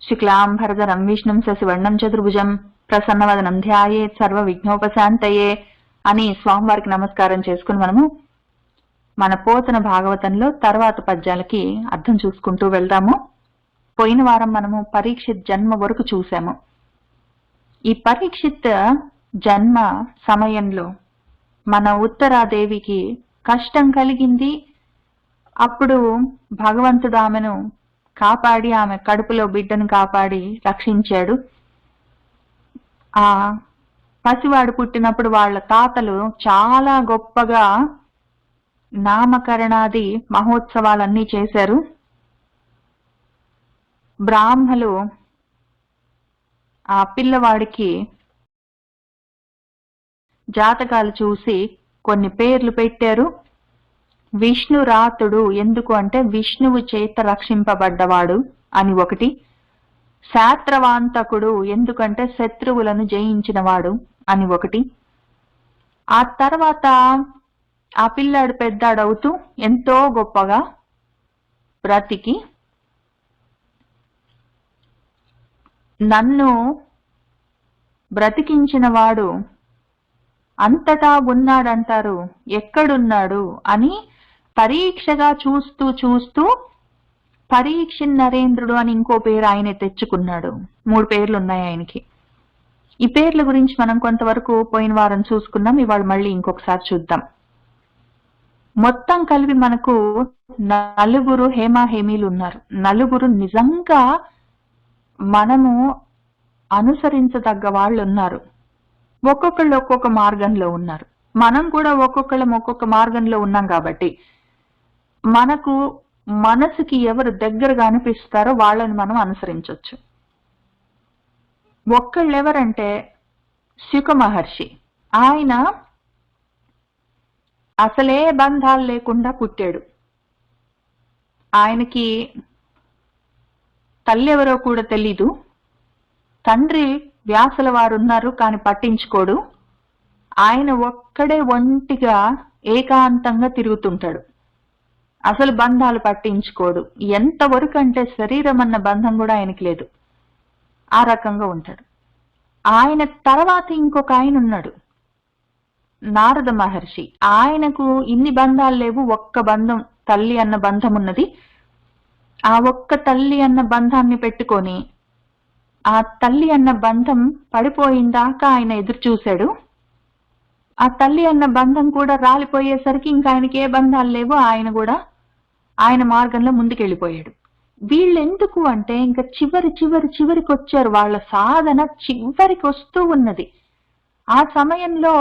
శుక్లాంబరధరం విష్ణుం శశివర్ణం చతుర్భుజం ప్రసన్నవదనం ధ్యాయేత్ సర్వ విఘ్నోపశాంతయే అని స్వామివారికి నమస్కారం చేసుకుని మనము మన పోతన భాగవతంలో తర్వాత పద్యాలకి అర్థం చూసుకుంటూ వెళ్దాము. పోయిన వారం మనము పరీక్షిత్ జన్మ వరకు చూసాము. ఈ పరీక్షిత్ జన్మ సమయంలో మన ఉత్తరాదేవికి కష్టం కలిగింది. అప్పుడు భగవంతుడు ఆమెను కాపాడి, ఆమె కడుపులో బిడ్డను కాపాడి రక్షించాడు. ఆ పసివాడు పుట్టినప్పుడు వాళ్ళ తాతలు చాలా గొప్పగా నామకరణాది మహోత్సవాలన్నీ చేశారు. బ్రాహ్మలు ఆ పిల్లవాడికి జాతకాలు చూసి కొన్ని పేర్లు పెట్టారు. విష్ణురాతుడు, ఎందుకు అంటే విష్ణువు చేత రక్షింపబడ్డవాడు అని ఒకటి. శాత్రవాంతకుడు, ఎందుకంటే శత్రువులను జయించినవాడు అని ఒకటి. ఆ తర్వాత ఆ పిల్లాడు పెద్దాడవుతూ ఎంతో గొప్పగా బ్రతికి నన్ను బ్రతికించిన వాడు అంతటా ఉన్నాడంటారు, ఎక్కడున్నాడు అని పరీక్షగా చూస్తూ చూస్తూ పరీక్ష నరేంద్రుడు అని ఇంకో పేరు ఆయనే తెచ్చుకున్నాడు. 3 పేర్లు ఉన్నాయి ఆయనకి. ఈ పేర్ల గురించి మనం కొంతవరకు పోయిన వారం చూసుకున్నాం. ఇవాళ మళ్ళీ ఇంకొకసారి చూద్దాం. మొత్తం కలిపి మనకు 4 హేమాహేమీలు ఉన్నారు. 4 నిజంగా మనము అనుసరించదగ్గ వాళ్ళు ఉన్నారు. ఒక్కొక్కళ్ళు ఒక్కొక్క మార్గంలో ఉన్నారు. మనం కూడా ఒక్కొక్కళ్ళం ఒక్కొక్క మార్గంలో ఉన్నాం కాబట్టి మనకు మనసుకి ఎవరు దగ్గరగా అనిపిస్తారో వాళ్ళని మనం అనుసరించవచ్చు. ఒక్కళ్ళెవరంటే శుక మహర్షి. ఆయన అసలే బంధాలు లేకుండా పుట్టాడు. ఆయనకి తల్లి ఎవరో కూడా తెలీదు. తండ్రి వ్యాసుల వారు ఉన్నారు, కానీ పట్టించుకోడు. ఆయన ఒక్కడే ఒంటిగా ఏకాంతంగా తిరుగుతుంటాడు. అసలు బంధాలు పట్టించుకోడు. ఎంతవరకు అంటే శరీరం అన్న బంధం కూడా ఆయనకి లేదు. ఆ రకంగా ఉంటాడు. ఆయన తర్వాత ఇంకొక ఆయన ఉన్నాడు, నారద మహర్షి. ఆయనకు ఇన్ని బంధాలు లేవు, ఒక్క బంధం, తల్లి అన్న బంధం ఉన్నది. ఆ ఒక్క తల్లి అన్న బంధాన్ని పెట్టుకొని ఆ తల్లి అన్న బంధం పడిపోయిందాకా ఆయన ఎదురు చూశాడు. ఆ తల్లి అన్న బంధం కూడా రాలిపోయేసరికి ఇంకా ఆయనకి ఏ బంధాలు లేవు. ఆయన కూడా ఆయన మార్గంలో ముందుకెళ్ళిపోయాడు. వీళ్ళు ఎందుకు అంటే ఇంకా చివరికి వచ్చారు. వాళ్ళ సాధన చివరికి వస్తూ ఉన్నది. ఆ సమయంలో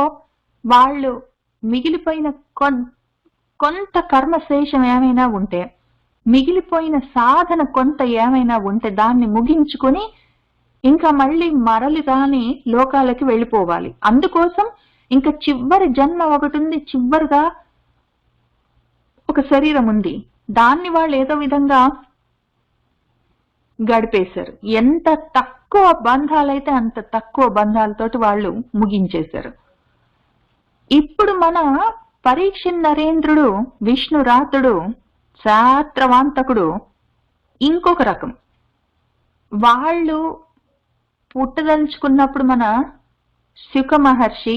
వాళ్ళు మిగిలిపోయిన కొంత కర్మశేషం ఏమైనా ఉంటే, మిగిలిపోయిన సాధన కొంత ఏమైనా ఉంటే దాన్ని ముగించుకొని ఇంకా మళ్ళీ మరలి రాని లోకాలకి వెళ్ళిపోవాలి. అందుకోసం ఇంకా చివరి జన్మ ఒకటి ఉంది, చివరిగా ఒక శరీరం ఉంది. దాన్ని వాళ్ళు ఏదో విధంగా గడిపేశారు. ఎంత తక్కువ బంధాలైతే అంత తక్కువ బంధాలతోటి వాళ్ళు ముగించేశారు. ఇప్పుడు మన పరీక్ష నరేంద్రుడు, విష్ణురాతుడు, శాత్రవాంతకుడు ఇంకొక రకం. వాళ్ళు పుట్టదలుచుకున్నప్పుడు మన శుక మహర్షి,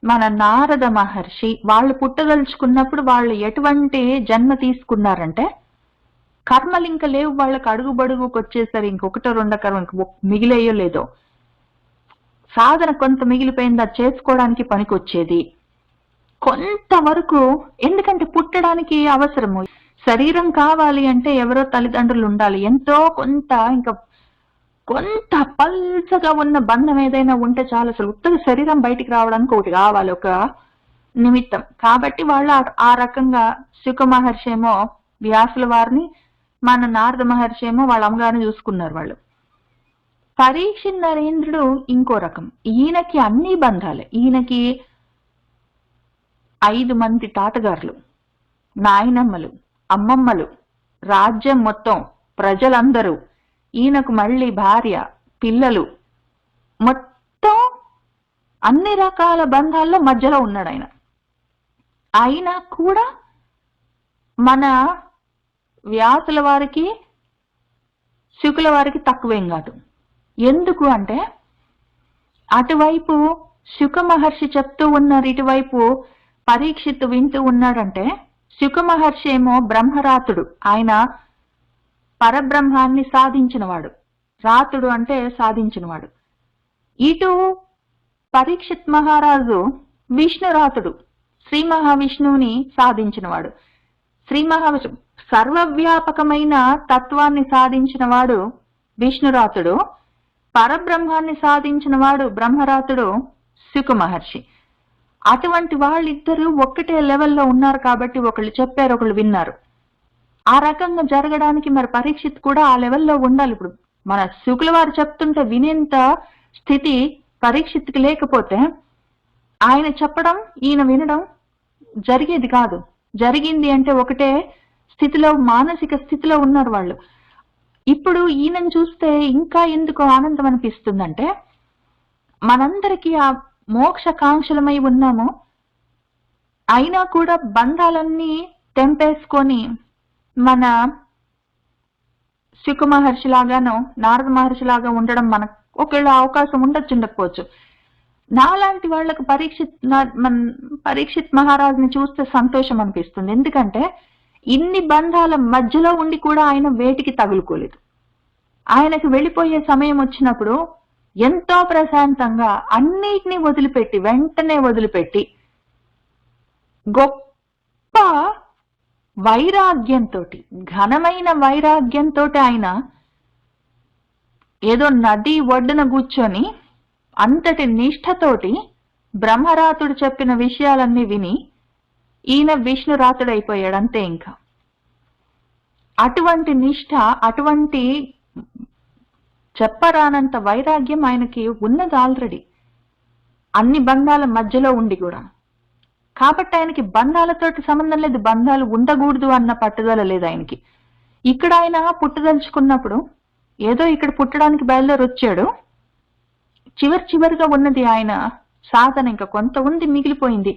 మన నారద మహర్షి వాళ్ళు పుట్టదలుచుకున్నప్పుడు వాళ్ళు ఎటువంటి జన్మ తీసుకున్నారంటే, కర్మలు ఇంకా లేవు వాళ్ళకి, అడుగుబడుగుకు వచ్చేసరి ఇంకొకటో రెండో కర్మ మిగిలేయో లేదో, సాధన కొంత మిగిలిపోయింది, అది చేసుకోవడానికి పనికొచ్చేది కొంతవరకు. ఎందుకంటే పుట్టడానికి అవసరము, శరీరం కావాలి అంటే ఎవరో తల్లిదండ్రులు ఉండాలి. ఎంతో కొంత ఇంకా కొంత పల్చగా ఉన్న బంధం ఏదైనా ఉంటే చాలా, అసలు ఉత్తగా శరీరం బయటికి రావడానికి ఒకటి కావాలి, ఒక నిమిత్తం. కాబట్టి వాళ్ళు ఆ రకంగా శుక మహర్షి ఏమో వ్యాసుల వారిని, మన నారద మహర్షి ఏమో వాళ్ళ అమ్మగారిని చూసుకున్నారు. వాళ్ళు పరీక్ష నరేంద్రుడు ఇంకో రకం. ఈయనకి అన్ని బంధాలే. ఈయనకి 5 మంది తాతగారులు, నాయనమ్మలు, అమ్మమ్మలు, రాజ్యం మొత్తం, ప్రజలందరూ, ఈయనకు మళ్ళీ భార్య, పిల్లలు, మొత్తం అన్ని రకాల బంధాల్లో మధ్యలో ఉన్నాడు ఆయన. అయినా కూడా మన వ్యాసుల వారికి శుకుల వారికి తక్కువేం కాదు. ఎందుకు అంటే అటువైపు శుక మహర్షి చెప్తూ ఉన్నారు, ఇటువైపు పరీక్షిత్తు వింటూ ఉన్నాడంటే శుక మహర్షి ఏమో బ్రహ్మరాతుడు, ఆయన పరబ్రహ్మాన్ని సాధించినవాడు. రాతుడు అంటే సాధించినవాడు. ఇటు పరీక్షిత్ మహారాజు విష్ణురాతుడు, శ్రీ మహావిష్ణువుని సాధించినవాడు. శ్రీ మహావిష్ణు సర్వవ్యాపకమైన తత్వాన్ని సాధించినవాడు విష్ణురాతుడు, పరబ్రహ్మాన్ని సాధించినవాడు బ్రహ్మరాతుడు శుక మహర్షి. అటువంటి వాళ్ళిద్దరూ ఒక్కటే లెవెల్లో ఉన్నారు కాబట్టి ఒకళ్ళు చెప్పారు, ఒకళ్ళు విన్నారు. ఆ రకంగా జరగడానికి మరి పరీక్షిత్ కూడా ఆ లెవెల్లో ఉండాలి. ఇప్పుడు మన శుకుల వారు చెప్తుంటే వినేంత స్థితి పరీక్షిత్కి లేకపోతే ఆయన చెప్పడం ఈయన వినడం జరిగేది కాదు. జరిగింది అంటే ఒకటే స్థితిలో, మానసిక స్థితిలో ఉన్నారు వాళ్ళు. ఇప్పుడు ఈయనను చూస్తే ఇంకా ఎందుకు ఆనందం అనిపిస్తుందంటే మనందరికీ ఆ మోక్ష కాంక్షలమై ఉన్నాము, అయినా కూడా బంధాలన్నీ తెంపేసుకొని మన శుక మహర్షి లాగానో నారద మహర్షి లాగా ఉండడం మనకు ఒకవేళ అవకాశం ఉండకపోవచ్చు. నాలాంటి వాళ్ళకు పరీక్షిత్ మహారాజుని చూస్తే సంతోషం అనిపిస్తుంది. ఎందుకంటే ఇన్ని బంధాల మధ్యలో ఉండి కూడా ఆయన వేటికి తగులుకోలేదు. ఆయనకు వెళ్ళిపోయే సమయం వచ్చినప్పుడు ఎంతో ప్రశాంతంగా అన్నిటినీ వదిలిపెట్టి, వెంటనే వదిలిపెట్టి, గొప్ప వైరాగ్యంతో, ఘనమైన వైరాగ్యంతో ఆయన ఏదో నది ఒడ్డున కూర్చొని అంతటి నిష్ఠతోటి బ్రహ్మరాతుడు చెప్పిన విషయాలన్నీ విని ఈయన విష్ణురాతుడైపోయాడు అంతే. ఇంకా అటువంటి నిష్ఠ, అటువంటి చెప్పరానంత వైరాగ్యం ఆయనకి ఉన్నది ఆల్రెడీ, అన్ని బంధాల మధ్యలో ఉండి కూడా. కాబట్టి ఆయనకి బంధాలతోటి సంబంధం లేదు, బంధాలు ఉండకూడదు అన్న పట్టుదల లేదు ఆయనకి. ఇక్కడ ఆయన పుట్టదలుచుకున్నప్పుడు ఏదో ఇక్కడ పుట్టడానికి బయలుదేరి వచ్చాడు. చివరిగా ఉన్నది ఆయన సాధన, ఇంకా కొంత ఉంది, మిగిలిపోయింది.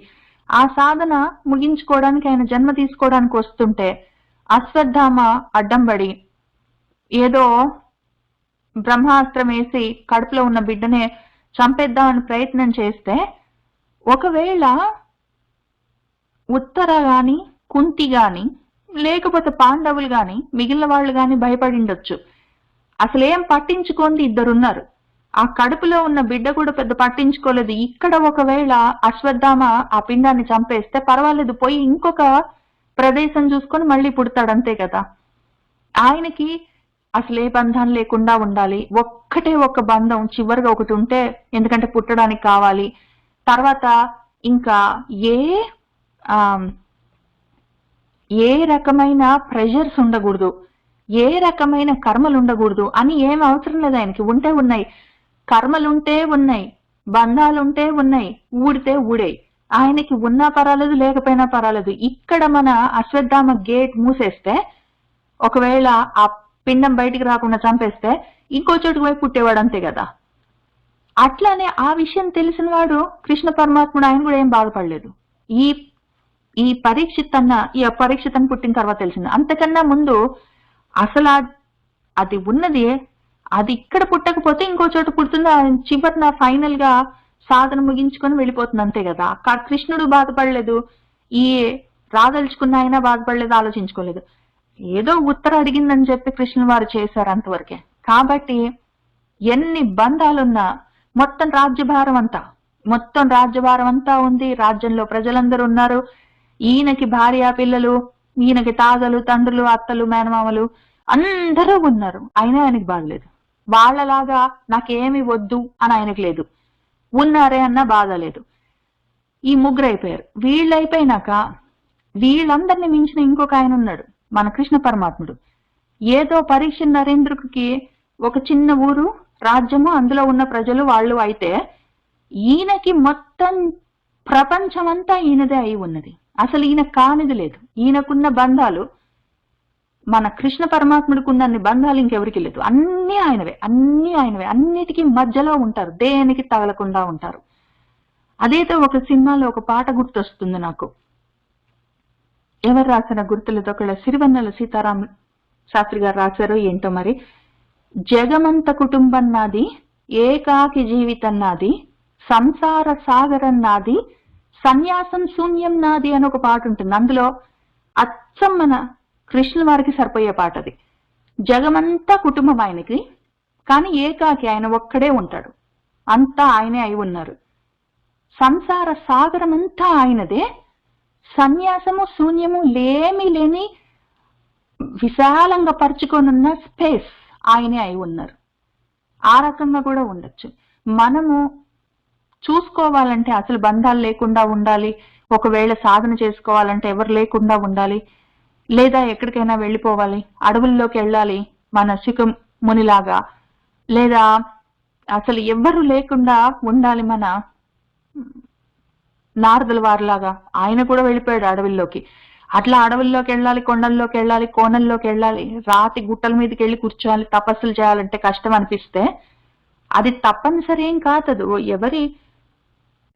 ఆ సాధన ముగించుకోవడానికి ఆయన జన్మ తీసుకోవడానికి వస్తుంటే అశ్వత్థామ అడ్డం పడి ఏదో బ్రహ్మాస్త్రం వేసి కడుపులో ఉన్న బిడ్డనే చంపేద్దామని ప్రయత్నం చేస్తే, ఒకవేళ ఉత్తర గాని, కుంతి గాని, లేకపోతే పాండవులు గాని, మిగిలిన వాళ్ళు గాని భయపడిండొచ్చు. అసలేం పట్టించుకోండి ఇద్దరున్నారు. ఆ కడుపులో ఉన్న బిడ్డ కూడా పెద్ద పట్టించుకోలేదు. ఇక్కడ ఒకవేళ అశ్వత్థామ ఆ పిండాన్ని చంపేస్తే పర్వాలేదు, పోయి ఇంకొక ప్రదేశం చూసుకొని మళ్ళీ పుడతాడు అంతే కదా. ఆయనకి అసలే బంధం లేకుండా ఉండాలి, ఒక్కటే ఒక్క బంధం చివరిగా ఒకటి ఉంటే, ఎందుకంటే పుట్టడానికి కావాలి. తర్వాత ఇంకా ఏ రకమైన ప్రెషర్స్ ఉండకూడదు, ఏ రకమైన కర్మలు ఉండకూడదు అని ఏం అవసరం లేదు ఆయనకి. ఉంటే ఉన్నాయి, కర్మలుంటే ఉన్నాయి, బంధాలుంటే ఉన్నాయి, ఊడితే ఊడే. ఆయనకి ఉన్నా పర్వాలేదు, లేకపోయినా పర్వాలేదు. ఇక్కడ మన అశ్వత్థామ గేట్ మూసేస్తే, ఒకవేళ ఆ పిండం బయటికి రాకుండా చంపేస్తే ఇంకో చోటుకు పోయి పుట్టేవాడు అంతే కదా. అట్లానే ఆ విషయం తెలిసిన వాడు కృష్ణ పరమాత్ముడు, ఆయన కూడా ఏం బాధపడలేదు. ఈ పరీక్షిత్ అని పుట్టిన తర్వాత తెలిసింది. అంతకన్నా ముందు అసలు అది ఉన్నది, అది ఇక్కడ పుట్టకపోతే ఇంకో చోట పుడుతుంది, చివరిన ఫైనల్ గా సాధన ముగించుకొని వెళ్ళిపోతుంది అంతే కదా. కృష్ణుడు బాధపడలేదు, ఈ రాదలుచుకున్న అయినా బాధపడలేదు, ఆలోచించుకోలేదు. ఏదో ఉత్తర అడిగిందని చెప్పి కృష్ణుల వారు చేశారు అంతవరకే. కాబట్టి ఎన్ని బంధాలున్నా మొత్తం రాజ్యభారం అంతా ఉంది. రాజ్యంలో ప్రజలందరూ ఉన్నారు. ఈయనకి భార్య పిల్లలు, ఈయనకి తాతలు తండ్రులు అత్తలు మేనమామలు అందరూ ఉన్నారు. అయినా ఆయనకి బాధలేదు. వాళ్ళలాగా నాకేమి వద్దు అని ఆయనకు లేదు, ఉన్నారే అన్న బాధ లేదు. ఈ ముగ్గురు అయిపోయారు. వీళ్ళు అయిపోయినాక వీళ్ళందరినీ మించిన ఇంకొక ఆయన ఉన్నాడు, మన కృష్ణ పరమాత్ముడు. ఏదో పరీక్ష నరేంద్రుడికి ఒక చిన్న ఊరు రాజ్యము, అందులో ఉన్న ప్రజలు వాళ్ళు అయితే, ఈయనకి మొత్తం ప్రపంచమంతా ఈయనదే అయి ఉన్నది. అసలు ఈయన కానిది లేదు. ఈయనకున్న బంధాలు, మన కృష్ణ పరమాత్ముడికి ఉన్నన్ని బంధాలు ఇంకెవరికి లేదు. అన్ని ఆయనవే, అన్నిటికీ మధ్యలో ఉంటారు, దేనికి తగలకుండా ఉంటారు. అదేదో ఒక సినిమాలో ఒక పాట గుర్తొస్తుంది నాకు, ఎవరు రాసిన గుర్తులేదు, ఒకళ్ళ సిరివెన్నెల సీతారాం శాస్త్రి గారు రాశారో ఏంటో మరి. జగమంత కుటుంబం నాది, ఏకాకి జీవితం నాది, సంసార సాగరం నాది, సన్యాసం శూన్యం నాది అని ఒక పాట ఉంటుంది. అందులో అచ్చం మన కృష్ణుల వారికి సరిపోయే పాట అది. జగమంతా కుటుంబం ఆయనకి, కానీ ఏకాకి ఆయన ఒక్కడే ఉంటాడు, అంతా ఆయనే అయి ఉన్నారు. సంసార సాగరం అంతా ఆయనదే, సన్యాసము శూన్యము లేమి లేని విశాలంగా పరుచుకొనున్న స్పేస్ ఆయనే అయి ఉన్నారు. ఆ రకంగా కూడా ఉండొచ్చు. మనము చూసుకోవాలంటే అసలు బంధాలు లేకుండా ఉండాలి, ఒకవేళ సాధన చేసుకోవాలంటే ఎవరు లేకుండా ఉండాలి, లేదా ఎక్కడికైనా వెళ్ళిపోవాలి, అడవుల్లోకి వెళ్ళాలి మన శుక మునిలాగా, లేదా అసలు ఎవ్వరు లేకుండా ఉండాలి మన నారదుల వారిలాగా. ఆయన కూడా వెళ్ళిపోయాడు అడవుల్లోకి. అట్లా అడవుల్లోకి వెళ్ళాలి, కొండల్లోకి వెళ్ళాలి, కోనల్లోకి వెళ్ళాలి, రాతి గుట్టల మీదకి వెళ్ళి కూర్చోవాలి, తపస్సులు చేయాలంటే కష్టం అనిపిస్తే అది తప్పనిసరి ఏం కాదు. ఎవరి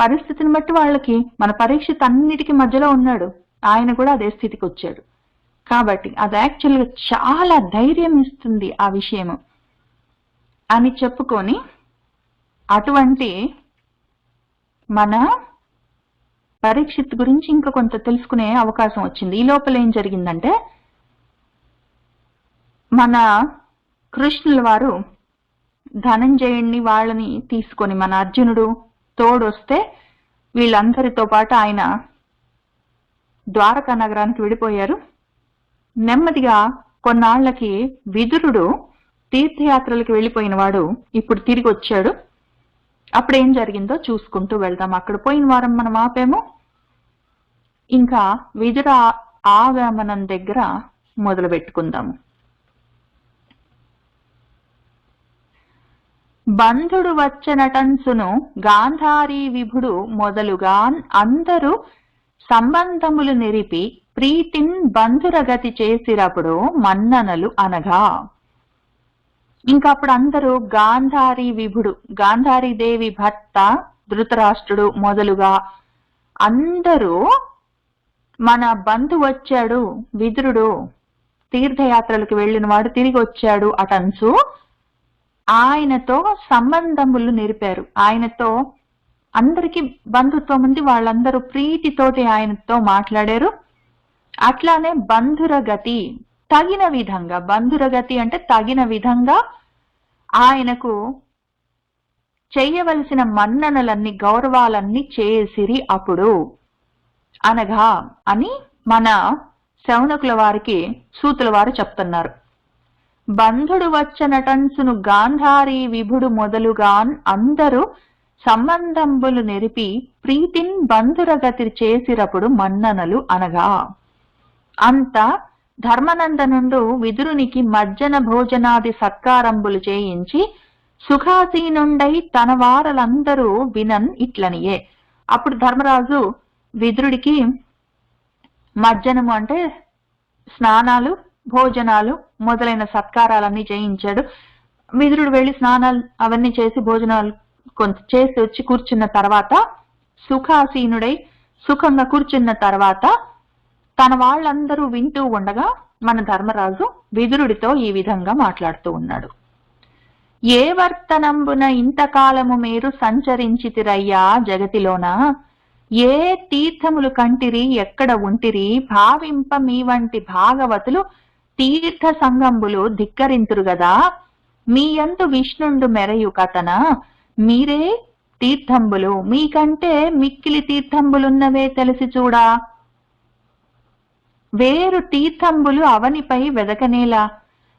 పరిస్థితిని బట్టి వాళ్ళకి. మన పరీక్ష అన్నిటికీ మధ్యలో ఉన్నాడు, ఆయన కూడా అదే స్థితికి వచ్చాడు. కాబట్టి అది యాక్చువల్గా చాలా ధైర్యం ఇస్తుంది ఆ విషయము అని చెప్పుకొని, అటువంటి మన పరీక్షిత్ గురించి ఇంకా కొంత తెలుసుకునే అవకాశం వచ్చింది. ఈ లోపల ఏం జరిగిందంటే, మన కృష్ణుల వారు ధనంజయుణ్ణి వాళ్ళని తీసుకొని మన అర్జునుడు తోడొస్తే వీళ్ళందరితో పాటు ఆయన ద్వారకా నగరానికి విడిపోయారు. నెమ్మదిగా కొన్నాళ్లకి విదురుడు తీర్థయాత్రలకు వెళ్ళిపోయిన వాడు ఇప్పుడు తిరిగి వచ్చాడు. అప్పుడు ఏం జరిగిందో చూసుకుంటూ వెళ్దాం. అక్కడ పోయిన వారం మనం ఆపాము. ఇంకా విదుర ఆగమనం దగ్గర మొదలు పెట్టుకుందాము. బంధుడు వచ్చనటన్సును గాంధారీ విభుడు మొదలుగా అందరూ సంబంధములు నెరిపి ప్రీతిన్ బంధురగతి చేసినప్పుడు మన్ననలు అనగా. ఇంకా అప్పుడు అందరూ గాంధారీ విభుడు, గాంధారీ దేవి భర్త ధృతరాష్ట్రుడు మొదలుగా అందరూ మన బంధు వచ్చాడు, విదురుడు తీర్థయాత్రలకు వెళ్ళిన వాడు తిరిగి వచ్చాడు అటన్సు ఆయనతో సంబంధములు నిలిపారు. ఆయనతో అందరికీ బంధుత్వం ఉంది, వాళ్ళందరూ ప్రీతితోటి ఆయనతో మాట్లాడారు. అట్లానే బంధురగతి తగిన విధంగా, బంధురగతి అంటే తగిన విధంగా ఆయనకు చెయ్యవలసిన మన్ననలన్నీ గౌరవాలన్నీ చేసిరి అప్పుడు అనగా అని మన శౌనకుల వారికి సూతుల వారు చెప్తున్నారు. బంధుడు వచ్చనటన్సును గాంధారీ విభుడు మొదలుగాన్ అందరూ సంబంధంబులు నెరిపి ప్రీతిన్ బంధురగతి చేసిరప్పుడు మన్ననలు అనగా. అంత ధర్మనందనుండు విదురునికి మజ్జన భోజనాది సత్కారంబులు చేయించి సుఖాసీనుండై తన వారలందరూ వినన్ ఇట్లనియే. అప్పుడు ధర్మరాజు విదురుడికి మజ్జనము అంటే స్నానాలు, భోజనాలు మొదలైన సత్కారాలన్నీ చేయించాడు. విదురుడు వెళ్లి స్నానాలు అవన్నీ చేసి భోజనాలు కొంత చేసి వచ్చి కూర్చున్న తర్వాత సుఖాసీనుడై సుఖంగా కూర్చున్న తర్వాత తన వాళ్ళందరూ వింటూ ఉండగా మన ధర్మరాజు విదురుడితో ఈ విధంగా మాట్లాడుతూ ఉన్నాడు. ఏ వర్తనంబున ఇంతకాలము మీరు సంచరించితిరయ్యా జగతిలోన, ఏ తీర్థములు కంటిరి ఎక్కడ ఉంటిరి, భావింప మీ వంటి భాగవతులు తీర్థ సంగంబులు ధిక్కరింతురు గదా, మీయందు విష్ణుండు మెరయు కథన, మీరే తీర్థంబులు, మీకంటే మిక్కిలి తీర్థంబులున్నవే తెలిసి చూడా, వేరు తీర్థంబులు అవనిపై వెదకనేలా,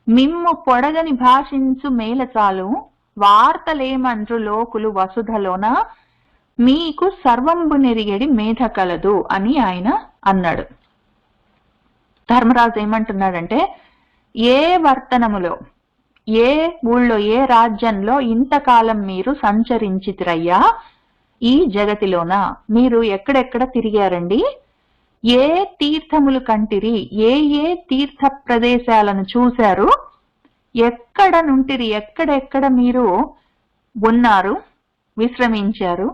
మిమ్ము పొడగని భాషించు మేలచాలు, వార్తలేమండ్రు లోకులు వసుధలోన, మీకు సర్వంబు నెరిగడి మేధ కలదు అని ఆయన అన్నాడు. ధర్మరాజు ఏమంటున్నాడంటే, ఏ వర్తనములో, ఏ ఊళ్ళో, ఏ రాజ్యంలో ఇంతకాలం మీరు సంచరించితిరయ్యా ఈ జగతిలోన, మీరు ఎక్కడెక్కడ తిరిగారండి, ఏ తీర్థములు కంటిరి, ఏ ఏ తీర్థ ప్రదేశాలను చూశారు, ఎక్కడ నుంటిరి, ఎక్కడెక్కడ మీరు ఉన్నారు, విశ్రమించారు,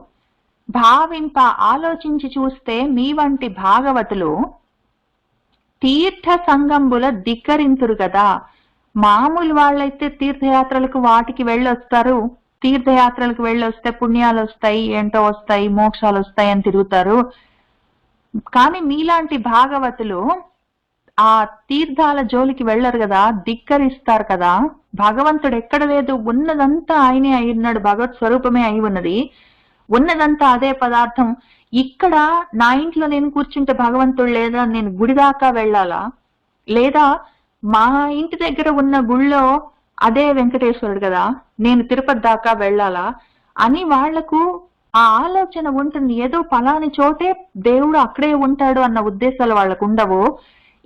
భావింప ఆలోచించి చూస్తే మీ వంటి భాగవతులు తీర్థ సంగంబుల ధిక్కరింతురు కదా, మామూలు వాళ్ళైతే తీర్థయాత్రలకు వాటికి వెళ్ళొస్తారు, తీర్థయాత్రలకు వెళ్ళొస్తే పుణ్యాలు వస్తాయి, ఏంటో వస్తాయి, మోక్షాలు వస్తాయి అని తిరుగుతారు. కానీ మీలాంటి భాగవతులు ఆ తీర్థాల జోలికి వెళ్ళరు కదా, ధిక్కరిస్తారు కదా. భగవంతుడు ఎక్కడ లేదు, ఉన్నదంతా ఆయనే అయి ఉన్నాడు, భగవత్ స్వరూపమే అయి ఉన్నది, ఉన్నదంతా అదే పదార్థం. ఇక్కడ నా ఇంట్లో నేను కూర్చుంటే భగవంతుడు లేదా, నేను గుడి దాకా వెళ్ళాలా, లేదా మా ఇంటి దగ్గర ఉన్న గుళ్ళో అదే వెంకటేశ్వరుడు కదా, నేను తిరుపతి దాకా వెళ్ళాలా అని వాళ్లకు ఆ ఆలోచన ఉంటుంది. ఏదో పలాని చోటే దేవుడు అక్కడే ఉంటాడు అన్న ఉద్దేశాలు వాళ్ళకు ఉండవు.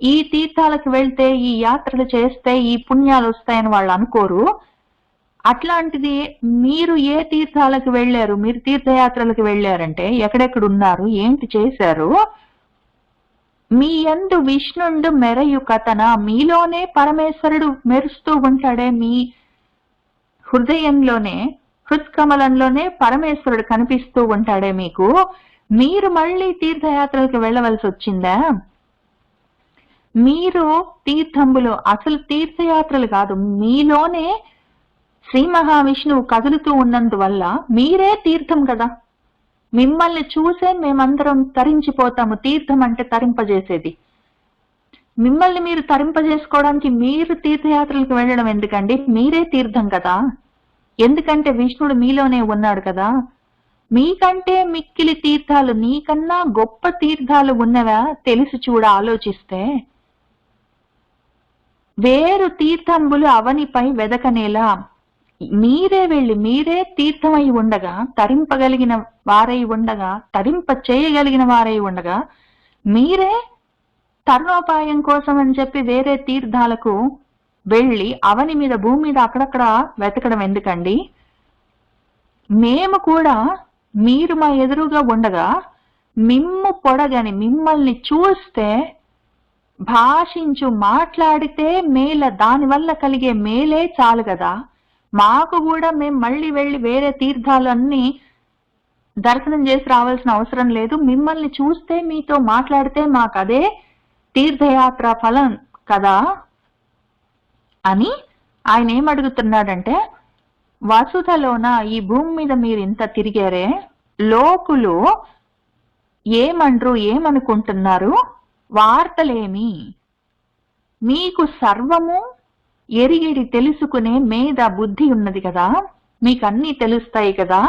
ఈ తీర్థాలకు వెళ్తే, ఈ యాత్రలు చేస్తే ఈ పుణ్యాలు వస్తాయని వాళ్ళు అనుకోరు. అట్లాంటిది మీరు ఏ తీర్థాలకు వెళ్ళారు, మీరు తీర్థయాత్రలకు వెళ్ళారంటే ఎక్కడెక్కడ ఉన్నారు, ఏంటి చేశారు? మీ యందు విష్ణుండు మెరయు కథన, మీలోనే పరమేశ్వరుడు మెరుస్తూ ఉంటాడే, మీ హృదయంలోనే, హృత్కమలంలోనే పరమేశ్వరుడు కనిపిస్తూ ఉంటాడే మీకు. మీరు మళ్ళీ తీర్థయాత్రలకు వెళ్ళవలసి వచ్చిందా? మీరు తీర్థంబులు, అసలు తీర్థయాత్రలు కాదు, మీలోనే శ్రీ మహావిష్ణువు కదులుతూ ఉన్నందువల్ల మీరే తీర్థం కదా. మిమ్మల్ని చూసే మేమందరం తరించిపోతాము. తీర్థం అంటే తరింపజేసేది. మిమ్మల్ని మీరు తరింపజేసుకోవడానికి మీరు తీర్థయాత్రలకు వెళ్ళడం ఎందుకండి? మీరే తీర్థం కదా. ఎందుకంటే విష్ణుడు మీలోనే ఉన్నాడు కదా. మీకంటే మిక్కిలి తీర్థాలు, నీకన్నా గొప్ప తీర్థాలు ఉన్నవా తెలిసి చూడ ఆలోచిస్తే. వేరు తీర్థంబులు అవనిపై వెదకనేలా, మీరే వెళ్ళి మీరే తీర్థమై ఉండగా, తరింపగలిగిన వారై ఉండగా, తరింప చేయగలిగిన వారై ఉండగా, మీరే తరుణోపాయం కోసం అని చెప్పి వేరే తీర్థాలకు వెళ్ళి అవని మీద, భూమి మీద అక్కడక్కడ వెతకడం ఎందుకండి? మేము కూడా మీరు మా ఎదురుగా ఉండగా మిమ్ము పొడగని, మిమ్మల్ని చూస్తే భాషించు మాట్లాడితే మేల, దానివల్ల కలిగే మేలే చాలు కదా. మాకు కూడా మేము మళ్ళీ వెళ్ళి వేరే తీర్థాలన్నీ దర్శనం చేసి రావాల్సిన అవసరం లేదు. మిమ్మల్ని చూస్తే, మీతో మాట్లాడితే మాకు అదే తీర్థయాత్ర ఫలం కదా అని ఆయన ఏమడుగుతున్నాడంటే, వసుధలోన ఈ భూమి మీద మీరు ఇంత తిరిగారే, లోకులు ఏమండ్రు, ఏమనుకుంటున్నారు, వార్తలేమి? మీకు సర్వము ఎరిగిడి తెలుసుకునే మేధ బుద్ధి ఉన్నది కదా, మీకు అన్నీ తెలుస్తాయి కదా.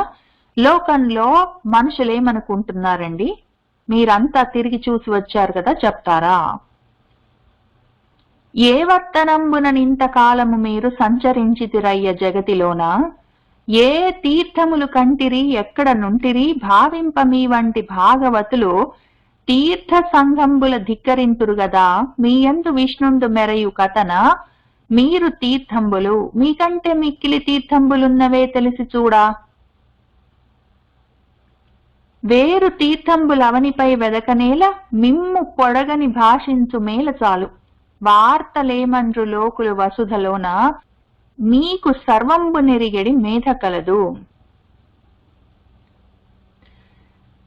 లోకంలో మనుషులు ఏమనుకుంటున్నారండి? మీరంతా తిరిగి చూసి వచ్చారు కదా, చెప్తారా? ఏ వర్తనంబుననింతకాలము మీరు సంచరించితిరయ్య జగతిలోన, ఏ తీర్థములు కంటిరి, ఎక్కడ నుంటిరి, భావింప మీ వంటి భాగవతులు తీర్థ సంఘంబుల ధిక్కరింతురు గదా. మీ యందు విష్ణుండు మెరయు కథన, మీరు తీర్థంబులు, మీకంటే మిక్కిలి తీర్థంబులున్నవే తెలిసి చూడా. వేరు తీర్థంబులు అవనిపై వెదకనేల, మిమ్ము పొడగని భాషించు మేల చాలు. వార్తలేమండ్రు లోకులు వసుధలోన, మీకు సర్వంబు నెరిగడి మేధ కలదు.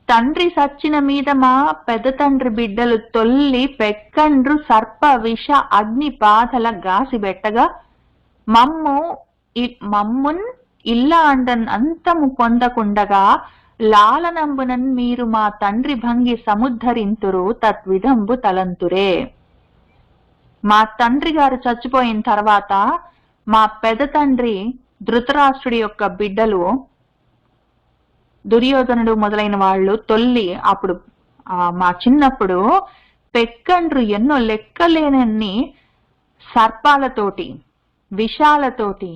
తండ్రి సచ్చిన మీద మా పెద్ద తండ్రి బిడ్డలు తొల్లి పెక్కండ్రు సర్ప విష అగ్ని బాధల గాసిబెట్టగా, మమ్మున్ ఇల్ల అండన్ అంతము పొందకుండగా, లాలనంబునన్ మీరు మా తండ్రి భంగి సముద్ధరింతురు, తద్విధంబు తలంతురే. మా తండ్రి గారు చచ్చిపోయిన తర్వాత మా పెద్ద తండ్రి ధృతరాష్ట్రుడి యొక్క బిడ్డలు, దుర్యోధనుడు మొదలైన వాళ్ళు తొల్లి, అప్పుడు మా చిన్నప్పుడు పెక్కండ్రు ఎన్నో లెక్కలేనన్ని సర్పాలతోటి, విషాలతోటి,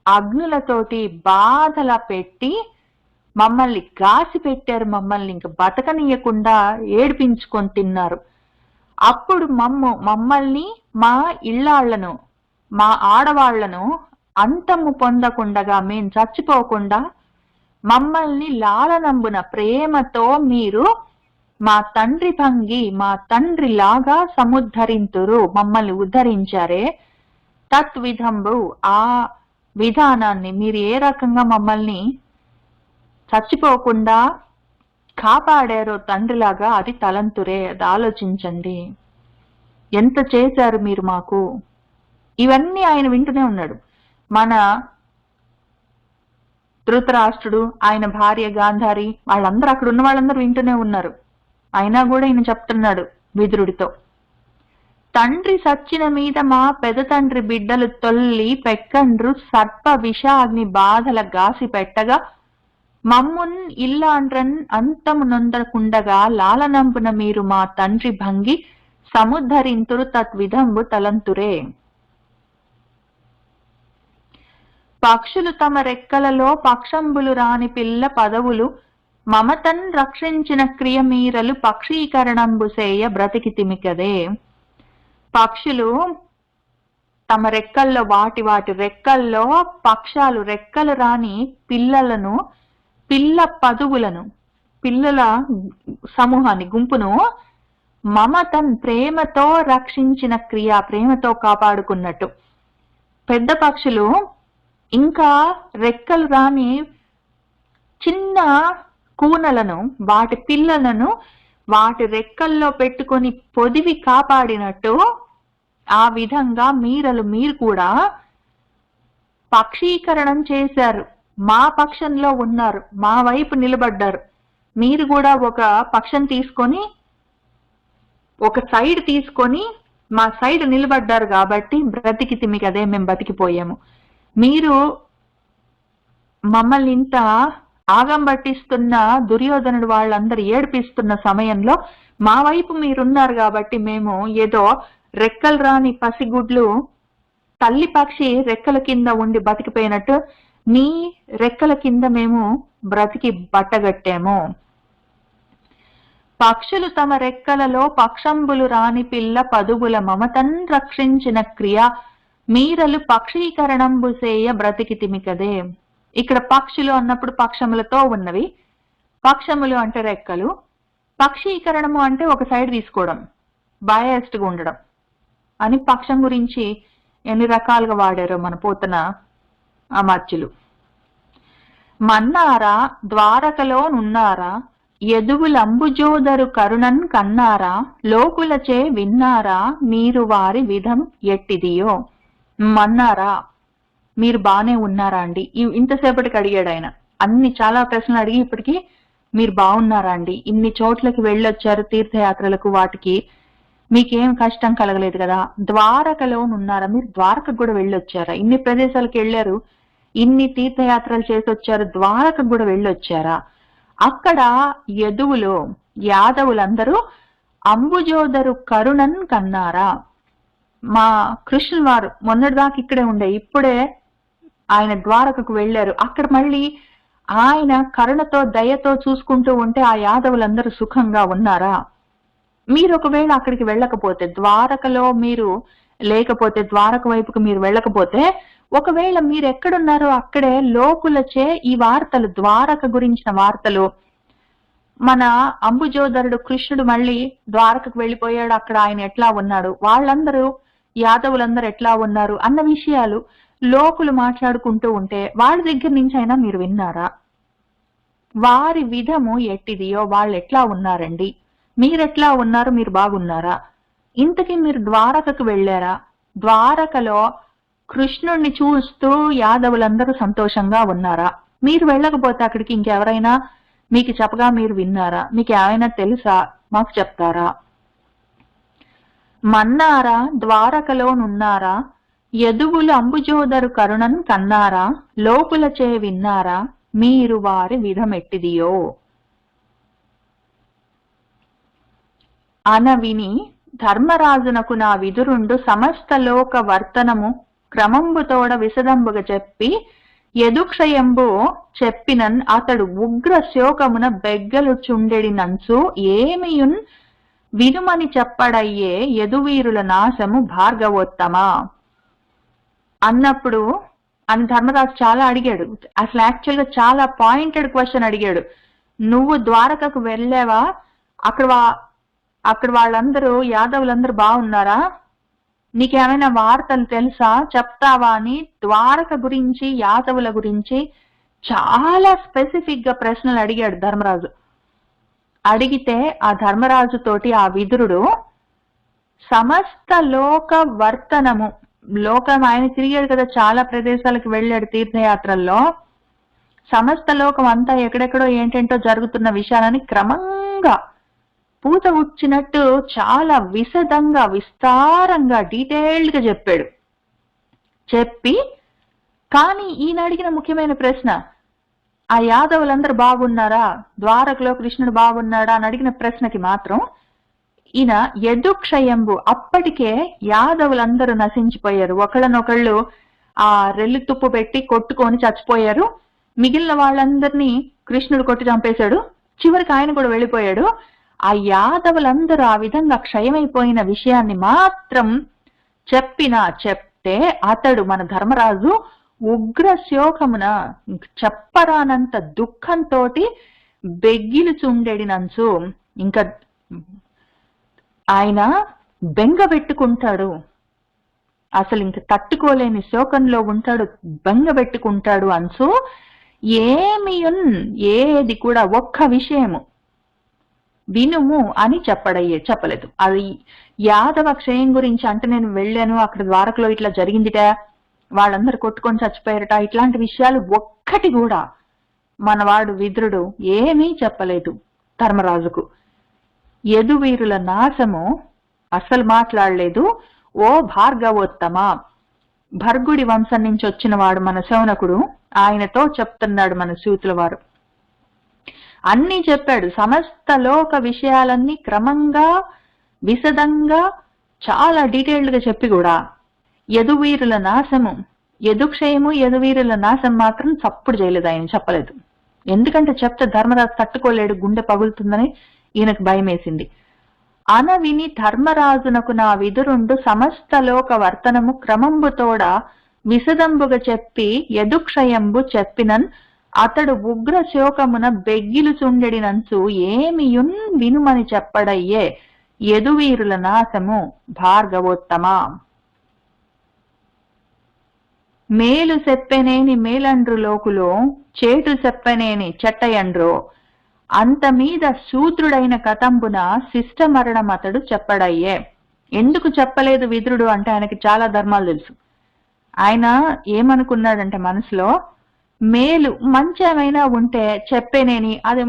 అగ్నులతోటి బాధల పెట్టి మమ్మల్ని గాసి పెట్టారు. మమ్మల్ని ఇంక బతకనీయకుండా ఏడిపించుకొని తిన్నారు. అప్పుడు మమ్మల్ని, మా ఇళ్ళాళ్లను, మా ఆడవాళ్లను అంతము పొందకుండగా, మేం చచ్చిపోకుండా మమ్మల్ని లాలనంబున ప్రేమతో మీరు మా తండ్రి భంగి, మా తండ్రి లాగా సముద్ధరింతురు, మమ్మల్ని ఉద్ధరించారే. తత్విధంబు, ఆ విధానాన్ని, మీరు ఏ రకంగా మమ్మల్ని చచ్చిపోకుండా కాపాడారో తండ్రిలాగా, అది తలంతురే, అది ఆలోచించండి. ఎంత చేశారు మీరు మాకు. ఇవన్నీ ఆయన వింటూనే ఉన్నాడు. మన ధృతరాష్ట్రుడు, ఆయన భార్య గాంధారి, వాళ్ళందరూ అక్కడ ఉన్న వాళ్ళందరూ వింటూనే ఉన్నారు. అయినా కూడా ఈయన చెప్తున్నాడు విదురుడితో, తండ్రి సచ్చిన మీద మా పెద తండ్రి బిడ్డలు తొల్లి పెక్కండ్రు సర్ప విషాగ్ని బాధల గాసి పెట్టగా మమ్మున్ ఇల్లాండ్రన్ అంతము నొందకుండగా లాలనంపున మీరు మా తండ్రి భంగి సముద్ధరింతురు తద్విధంబు తలంతురే. పక్షులు తమ రెక్కలలో పక్షంబులు రాని పిల్ల పదవులు మమతన్ రక్షించిన క్రియమీరలు పక్షీకరణంబు సేయ బ్రతికితిమి కదే. పక్షులు తమ రెక్కల్లో వాటి రెక్కల్లో పక్షాలు రెక్కలు రాని పిల్లలను, పిల్ల పదువులను, పిల్లల సమూహాన్ని, గుంపును మమతన్ ప్రేమతో రక్షించిన క్రియ, ప్రేమతో కాపాడుకున్నట్టు. పెద్ద పక్షులు ఇంకా రెక్కలు రాని చిన్న కూనలను, వాటి పిల్లలను వాటి రెక్కల్లో పెట్టుకొని పొదివి కాపాడినట్టు ఆ విధంగా మీరు కూడా పక్షీకరణం చేశారు. మా పక్షంలో ఉన్నారు, మా వైపు నిలబడ్డారు. మీరు కూడా ఒక పక్షం తీసుకొని, ఒక సైడ్ తీసుకొని మా సైడ్ నిలబడ్డారు కాబట్టి బ్రతికితిమి కదే, మేము బతికిపోయాము. మీరు మమ్మల్ని ఇంత ఆగం పట్టిస్తున్న దుర్యోధనుడు వాళ్ళందరూ ఏడిపిస్తున్న సమయంలో మా వైపు మీరున్నారు కాబట్టి మేము ఏదో రెక్కలు రాని పసిగుడ్లు తల్లి పక్షి రెక్కల కింద ఉండి బతికిపోయినట్టు నీ రెక్కల కింద మేము బ్రతికి బట్టగట్టాము. పక్షులు తమ రెక్కలలో పక్షంబులు రాని పిల్ల పదుగుల మమతన్ రక్షించిన క్రియ మీరలు పక్షీకరణంబు సేయ బ్రతికితిమి కదే. ఇక్కడ పక్షులు అన్నప్పుడు పక్షములతో ఉన్నవి, పక్షములు అంటే రెక్కలు, పక్షీకరణము అంటే ఒక సైడ్ తీసుకోవడం, బయాస్డ్ గా ఉండడం అని పక్షం గురించి ఎన్ని రకాలుగా వాడారో మన పోతన అమాత్యులు. మన్నారా ద్వారకలో నున్నారా యదువులంబుజోదరు కరుణన్ కన్నారా లోకులచే విన్నారా మీరు వారి విధం ఎట్టిదియో. మన్నారా, మీరు బానే ఉన్నారా అండి? ఇంతసేపటికి అడిగాడు ఆయన. చాలా ప్రశ్నలు అడిగి ఇప్పటికి మీరు బాగున్నారా అండి, ఇన్ని చోట్లకి వెళ్ళొచ్చారు తీర్థయాత్రలకు, వాటికి మీకేం కష్టం కలగలేదు కదా? ద్వారకలో ఉన్నారా, మీరు ద్వారకకు కూడా వెళ్ళొచ్చారా? ఇన్ని ప్రదేశాలకు వెళ్ళారు, ఇన్ని తీర్థయాత్రలు చేసి వచ్చారు, ద్వారకకు కూడా వెళ్ళొచ్చారా? అక్కడ యదువులు, యాదవులందరూ అంబుజోదరు కరుణన్ కన్నారా. మా కృష్ణుల వారు మొన్నటిదాకా ఇక్కడే ఉండే, ఇప్పుడే ఆయన ద్వారకకు వెళ్ళారు. అక్కడ మళ్ళీ ఆయన కరుణతో దయతో చూసుకుంటూ ఉంటే ఆ యాదవులందరూ సుఖంగా ఉన్నారా? మీరు ఒకవేళ అక్కడికి వెళ్ళకపోతే, ద్వారకలో మీరు లేకపోతే, ద్వారక వైపుకు మీరు వెళ్ళకపోతే, ఒకవేళ మీరు ఎక్కడున్నారో అక్కడే లోకులచే ఈ వార్తలు, ద్వారక గురించిన వార్తలు, మన అంబుజోదరుడు కృష్ణుడు మళ్ళీ ద్వారకకు వెళ్ళిపోయాడు, అక్కడ ఆయన ఎట్లా ఉన్నాడు, వాళ్ళందరూ యాదవులందరూ ఎట్లా ఉన్నారు అన్న విషయాలు లోకులు మాట్లాడుకుంటూ ఉంటే వాళ్ళ దగ్గర నుంచి అయినా మీరు విన్నారా? వారి విధము ఎట్టిదియో, వాళ్ళు ఎట్లా ఉన్నారండి, మీరెట్లా ఉన్నారు, మీరు బాగున్నారా? ఇంతకీ మీరు ద్వారకకు వెళ్ళారా? ద్వారకలో కృష్ణుణ్ణి చూస్తూ యాదవులందరూ సంతోషంగా ఉన్నారా? మీరు వెళ్ళకపోతే అక్కడికి ఇంకెవరైనా మీకు చెప్పగా మీరు విన్నారా? మీకు ఏమైనా తెలుసా? మాకు చెప్తారా? మన్నారా ద్వారకలో నున్నారా యదువులు అంబుజోదరు కరుణన్ కన్నారా లోకులచే విన్నారా మీరు వారి విధమెట్టిదియో. అనవిని ధర్మరాజునకు నా విదురుండు సమస్త లోక వర్తనము క్రమంబుతోడ విశదంబుగా చెప్పి యదుక్షయంబు చెప్పినన్ అతడు ఉగ్ర శోకమున బెగ్గలు చుండెడి నంచు ఏమియున్ వినుమని చెప్పడయ్యే యదువీరుల నాశము భార్గవోత్తమా అన్నప్పుడు అని ధర్మరాజు చాలా అడిగాడు. అసలు యాక్చువల్ గా చాలా పాయింటెడ్ క్వశ్చన్ అడిగాడు. నువ్వు ద్వారకకు వెళ్ళావా? అక్కడ వాళ్ళందరూ యాదవులందరూ బాగున్నారా? నీకేమైనా వార్తలు తెలుసా, చెప్తావా అని ద్వారక గురించి, యాదవుల గురించి చాలా స్పెసిఫిక్ గా ప్రశ్నలు అడిగాడు ధర్మరాజు. అడిగితే ఆ ధర్మరాజు తోటి ఆ విదురుడు సమస్త లోక వర్తనము, లోకం ఆయన తిరిగాడు కదా, చాలా ప్రదేశాలకు వెళ్ళాడు తీర్థయాత్రల్లో. సమస్త లోకం అంతా ఎక్కడెక్కడో ఏంటేంటో జరుగుతున్న విషయాలని క్రమంగా పూత ఉచ్చినట్టు చాలా విశదంగా, విస్తారంగా, డీటెయిల్డ్ గా చెప్పాడు. చెప్పి కానీ ఈయన అడిగిన ముఖ్యమైన ప్రశ్న, ఆ యాదవులందరూ బాగున్నారా, ద్వారకలో కృష్ణుడు బాగున్నాడా అని అడిగిన ప్రశ్నకి మాత్రం ఈయన యదుక్షయంబు, అప్పటికే యాదవులందరూ నశించిపోయారు, ఒకళ్ళనొకళ్ళు ఆ రెల్లి తుప్పు పెట్టి కొట్టుకొని చచ్చిపోయారు. మిగిలిన వాళ్ళందరినీ కృష్ణుడు కొట్టి చంపేశాడు. చివరికి ఆయన కూడా వెళ్ళిపోయాడు. ఆ యాదవులందరూ ఆ విధంగా క్షయమైపోయిన విషయాన్ని మాత్రం చెప్తే అతడు మన ధర్మరాజు ఉగ్ర శోకమున, చెప్పరానంత దుఃఖంతో బెగ్గిలుచుండెడినంచు, ఇంకా ఆయన బెంగ పెట్టుకుంటాడు, అసలు ఇంక తట్టుకోలేని శోకంలో ఉంటాడు, బెంగ పెట్టుకుంటాడు అంచు. ఏది కూడా ఒక్క విషయము వినుము అని చెప్పలేదు. అది యాదవ క్షయం గురించి అంటే, నేను వెళ్ళాను అక్కడ ద్వారకలో ఇట్లా జరిగిందిట, వాళ్ళందరూ కొట్టుకొని చచ్చిపోయారట, ఇట్లాంటి విషయాలు ఒక్కటి కూడా మనవాడు విదురుడు ఏమీ చెప్పలేదు ధర్మరాజుకు. యదువీరుల నాశము అస్సలు మాట్లాడలేదు. ఓ భార్గవోత్తమ, భర్గుడి వంశం నుంచి వచ్చిన వాడు మన శౌనకుడు, ఆయనతో చెప్తున్నాడు మన సూతుల వారు. అన్నీ చెప్పాడు, సమస్త లోక విషయాలన్నీ క్రమంగా విశదంగా చాలా డీటెయిల్డ్ గా చెప్పి కూడా యదువీరుల నాశము, యదుక్షయము, యదువీరుల నాశం మాత్రం చప్పుడు చేయలేదు, ఆయన చెప్పలేదు. ఎందుకంటే చెప్తే ధర్మరాజు తట్టుకోలేడు, గుండె పగులుతుందని ఈయనకు భయం వేసింది. అనవిని ధర్మరాజునకు నా విదురుండు సమస్త లోక వర్తనము క్రమంబుతోడ విశదంబుగా చెప్పి యదుక్షయంబు చెప్పినన్ అతడు ఉగ్ర శోకమున బెగ్గిలుచుండెడినంచు ఏమియున్ వినుమని చెప్పడయ్యే యదువీరుల నాశము భార్గవోత్తమ. మేలు చెప్పెనేని మేలండ్రు లోకులో, చేటు చెప్పనేని చెట్టయండ్రో, అంత మీద శూద్రుడైన కతంబున శిష్ట మరణం అతడు చెప్పడయ్యే. ఎందుకు చెప్పలేదు విదురుడు అంటే, ఆయనకి చాలా ధర్మాలు తెలుసు. ఆయన ఏమనుకున్నాడంటే మనసులో, మేలు మంచి ఏమైనా ఉంటే చెప్పేనేని, అది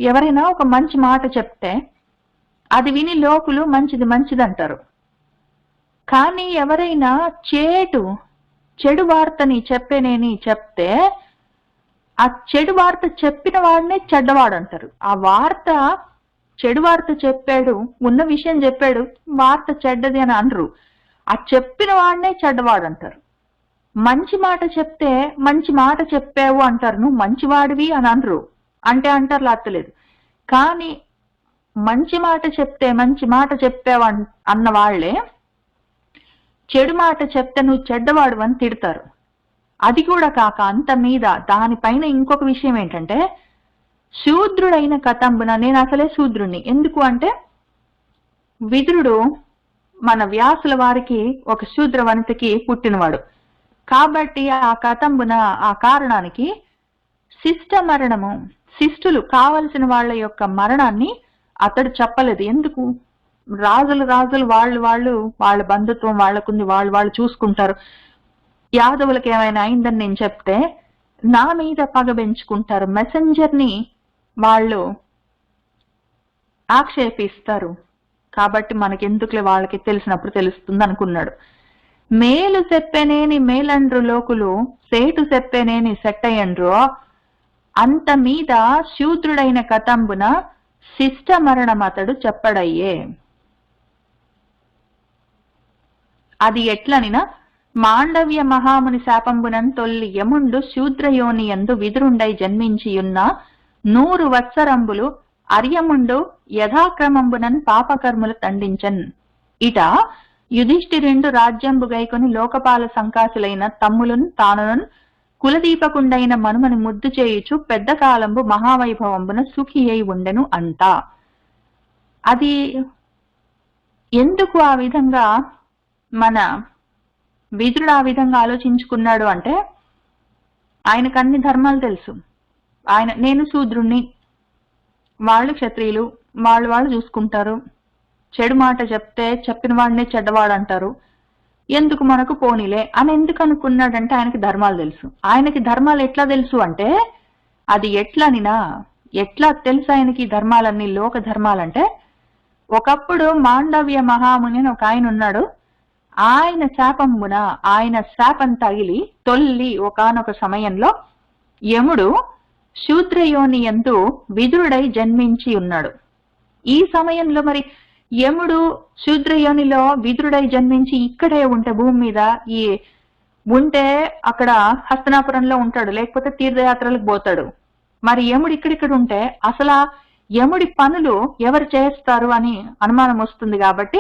ఎవరైనా ఒక మంచి మాట చెప్తే అది విని లోకులు మంచిది మంచిది అంటారు. కానీ ఎవరైనా చెడు వార్తని చెప్పేనేని చెప్తే ఆ చెడు వార్త చెప్పిన వాడినే చెడ్డవాడు అంటారు. ఆ వార్త చెడు వార్త చెప్పాడు, ఉన్న విషయం చెప్పాడు, వార్త చెడ్డది అని అనరు, ఆ చెప్పిన వాడినే చెడ్డవాడు అంటారు. మంచి మాట చెప్తే మంచి మాట చెప్పావు అంటారు, నువ్వు మంచివాడివి అని అనరు, అంటే అంటారు లాత్తలేదు. కానీ మంచి మాట చెప్తే మంచి మాట చెప్పావు అన్న వాళ్లే చెడు మాట చెప్తే నువ్వు చెడ్డవాడు అని తిడతారు. అది కూడా కాక అంత మీద దానిపైన ఇంకొక విషయం ఏంటంటే, శూద్రుడైన కతంబున, నేను అసలే శూద్రుణ్ణి. ఎందుకు అంటే విదురుడు మన వ్యాసుల వారికి ఒక శూద్ర వనితకి పుట్టినవాడు కాబట్టి ఆ కతంబున, ఆ కారణానికి శిష్ట మరణము, శిష్టులు కావలసిన వాళ్ళ యొక్క మరణాన్ని అతడు చెప్పలేదు. ఎందుకు? రాజులు వాళ్ళ బంధుత్వం వాళ్ళకుంది, వాళ్ళు చూసుకుంటారు. యాదవులకు ఏమైనా అయిందని నేను చెప్తే నా మీద పగ పెంచుకుంటారు, మెసెంజర్ని వాళ్ళు ఆక్షేపిస్తారు, కాబట్టి మనకెందుకులే, వాళ్ళకి తెలిసినప్పుడు తెలుస్తుంది అనుకున్నాడు. మేలు చెప్పేనేని మేలండ్రు లోకులు, సేటు చెప్పేనేని సెట్టయండ్రో, అంత మీద శూద్రుడైన కతంబున శిష్ట మరణం అతడు చెప్పడయ్యే. అది ఎట్లనినా, మాండవ్య మహాముని శాపంబునన్ తొల్లి యముండు శూద్రయోని యందు విదురుండై జన్మించియున్న 100 వత్సరంబులు అర్యముండు యథాక్రమంబునన్ పాపకర్ములు తండించన్. ఇట యుధిష్ఠిరుండు రాజ్యంబు గైకొని లోకపాల సంకాసులైన తమ్ములున్ తానున్ కులదీపకుండైన మనుమని ముద్దు చేయుచు పెద్ద కాలంబు మహావైభవంబున సుఖి అయి ఉండెను అంతా. అది ఎందుకు ఆ విధంగా మన విదురుడు ఆ విధంగా ఆలోచించుకున్నాడు అంటే, ఆయనకు అన్ని ధర్మాలు తెలుసు. నేను శూద్రుణ్ణి, వాళ్ళు క్షత్రియులు, వాళ్ళు చూసుకుంటారు, చెడు మాట చెప్తే చెప్పిన వాడినే చెడ్డవాడు అంటారు, ఎందుకు మనకు పోనీలే అని ఎందుకు అనుకున్నాడంటే ఆయనకి ధర్మాలు తెలుసు. ఆయనకి ధర్మాలు ఎట్లా తెలుసు అంటే అది ఎట్లా తెలుసు ఆయనకి ధర్మాలన్నీ, లోక ధర్మాలంటే ఒకప్పుడు మాండవ్య మహాముని అని ఒక ఆయన ఉన్నాడు. ఆయన శాపమున ఆయన శాపం తగిలి తొల్లి ఒకానొక సమయంలో యముడు శూద్రయోని యందు విదురుడై జన్మించి ఉన్నాడు. ఈ సమయంలో మరి యముడు శూద్రయోనిలో విదురుడై జన్మించి ఇక్కడే ఉంటే భూమి మీద ఉంటే అక్కడ హస్తనాపురంలో ఉంటాడు, లేకపోతే తీర్థయాత్రలకు పోతాడు. మరి యముడు ఇక్కడిక్కడ ఉంటే అసలు యముడి పనులు ఎవరు చేస్తారు అని అనుమానం వస్తుంది. కాబట్టి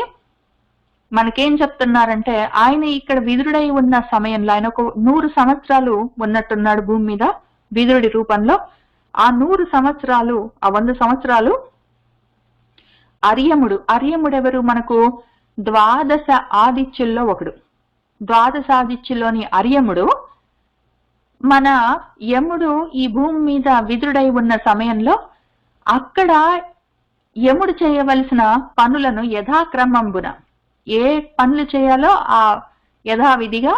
మనకేం చెప్తున్నారంటే ఆయన ఇక్కడ విదురుడై ఉన్న సమయంలో ఆయన ఒక 100 సంవత్సరాలు ఉన్నట్టున్నాడు భూమి మీద విదురుడి రూపంలో. ఆ 100 సంవత్సరాలు, ఆ 100 సంవత్సరాలు అర్యముడు ఎవరు? మనకు ద్వాదశ ఆదిత్యుల్లో ఒకడు. ద్వాదశ ఆదిత్యుల్లోని అర్యముడు మన యముడు ఈ భూమి మీద విదురుడై ఉన్న సమయంలో అక్కడ యముడు చేయవలసిన పనులను యథాక్రమంబున ఏ పనులు చేయాలో ఆ యథావిధిగా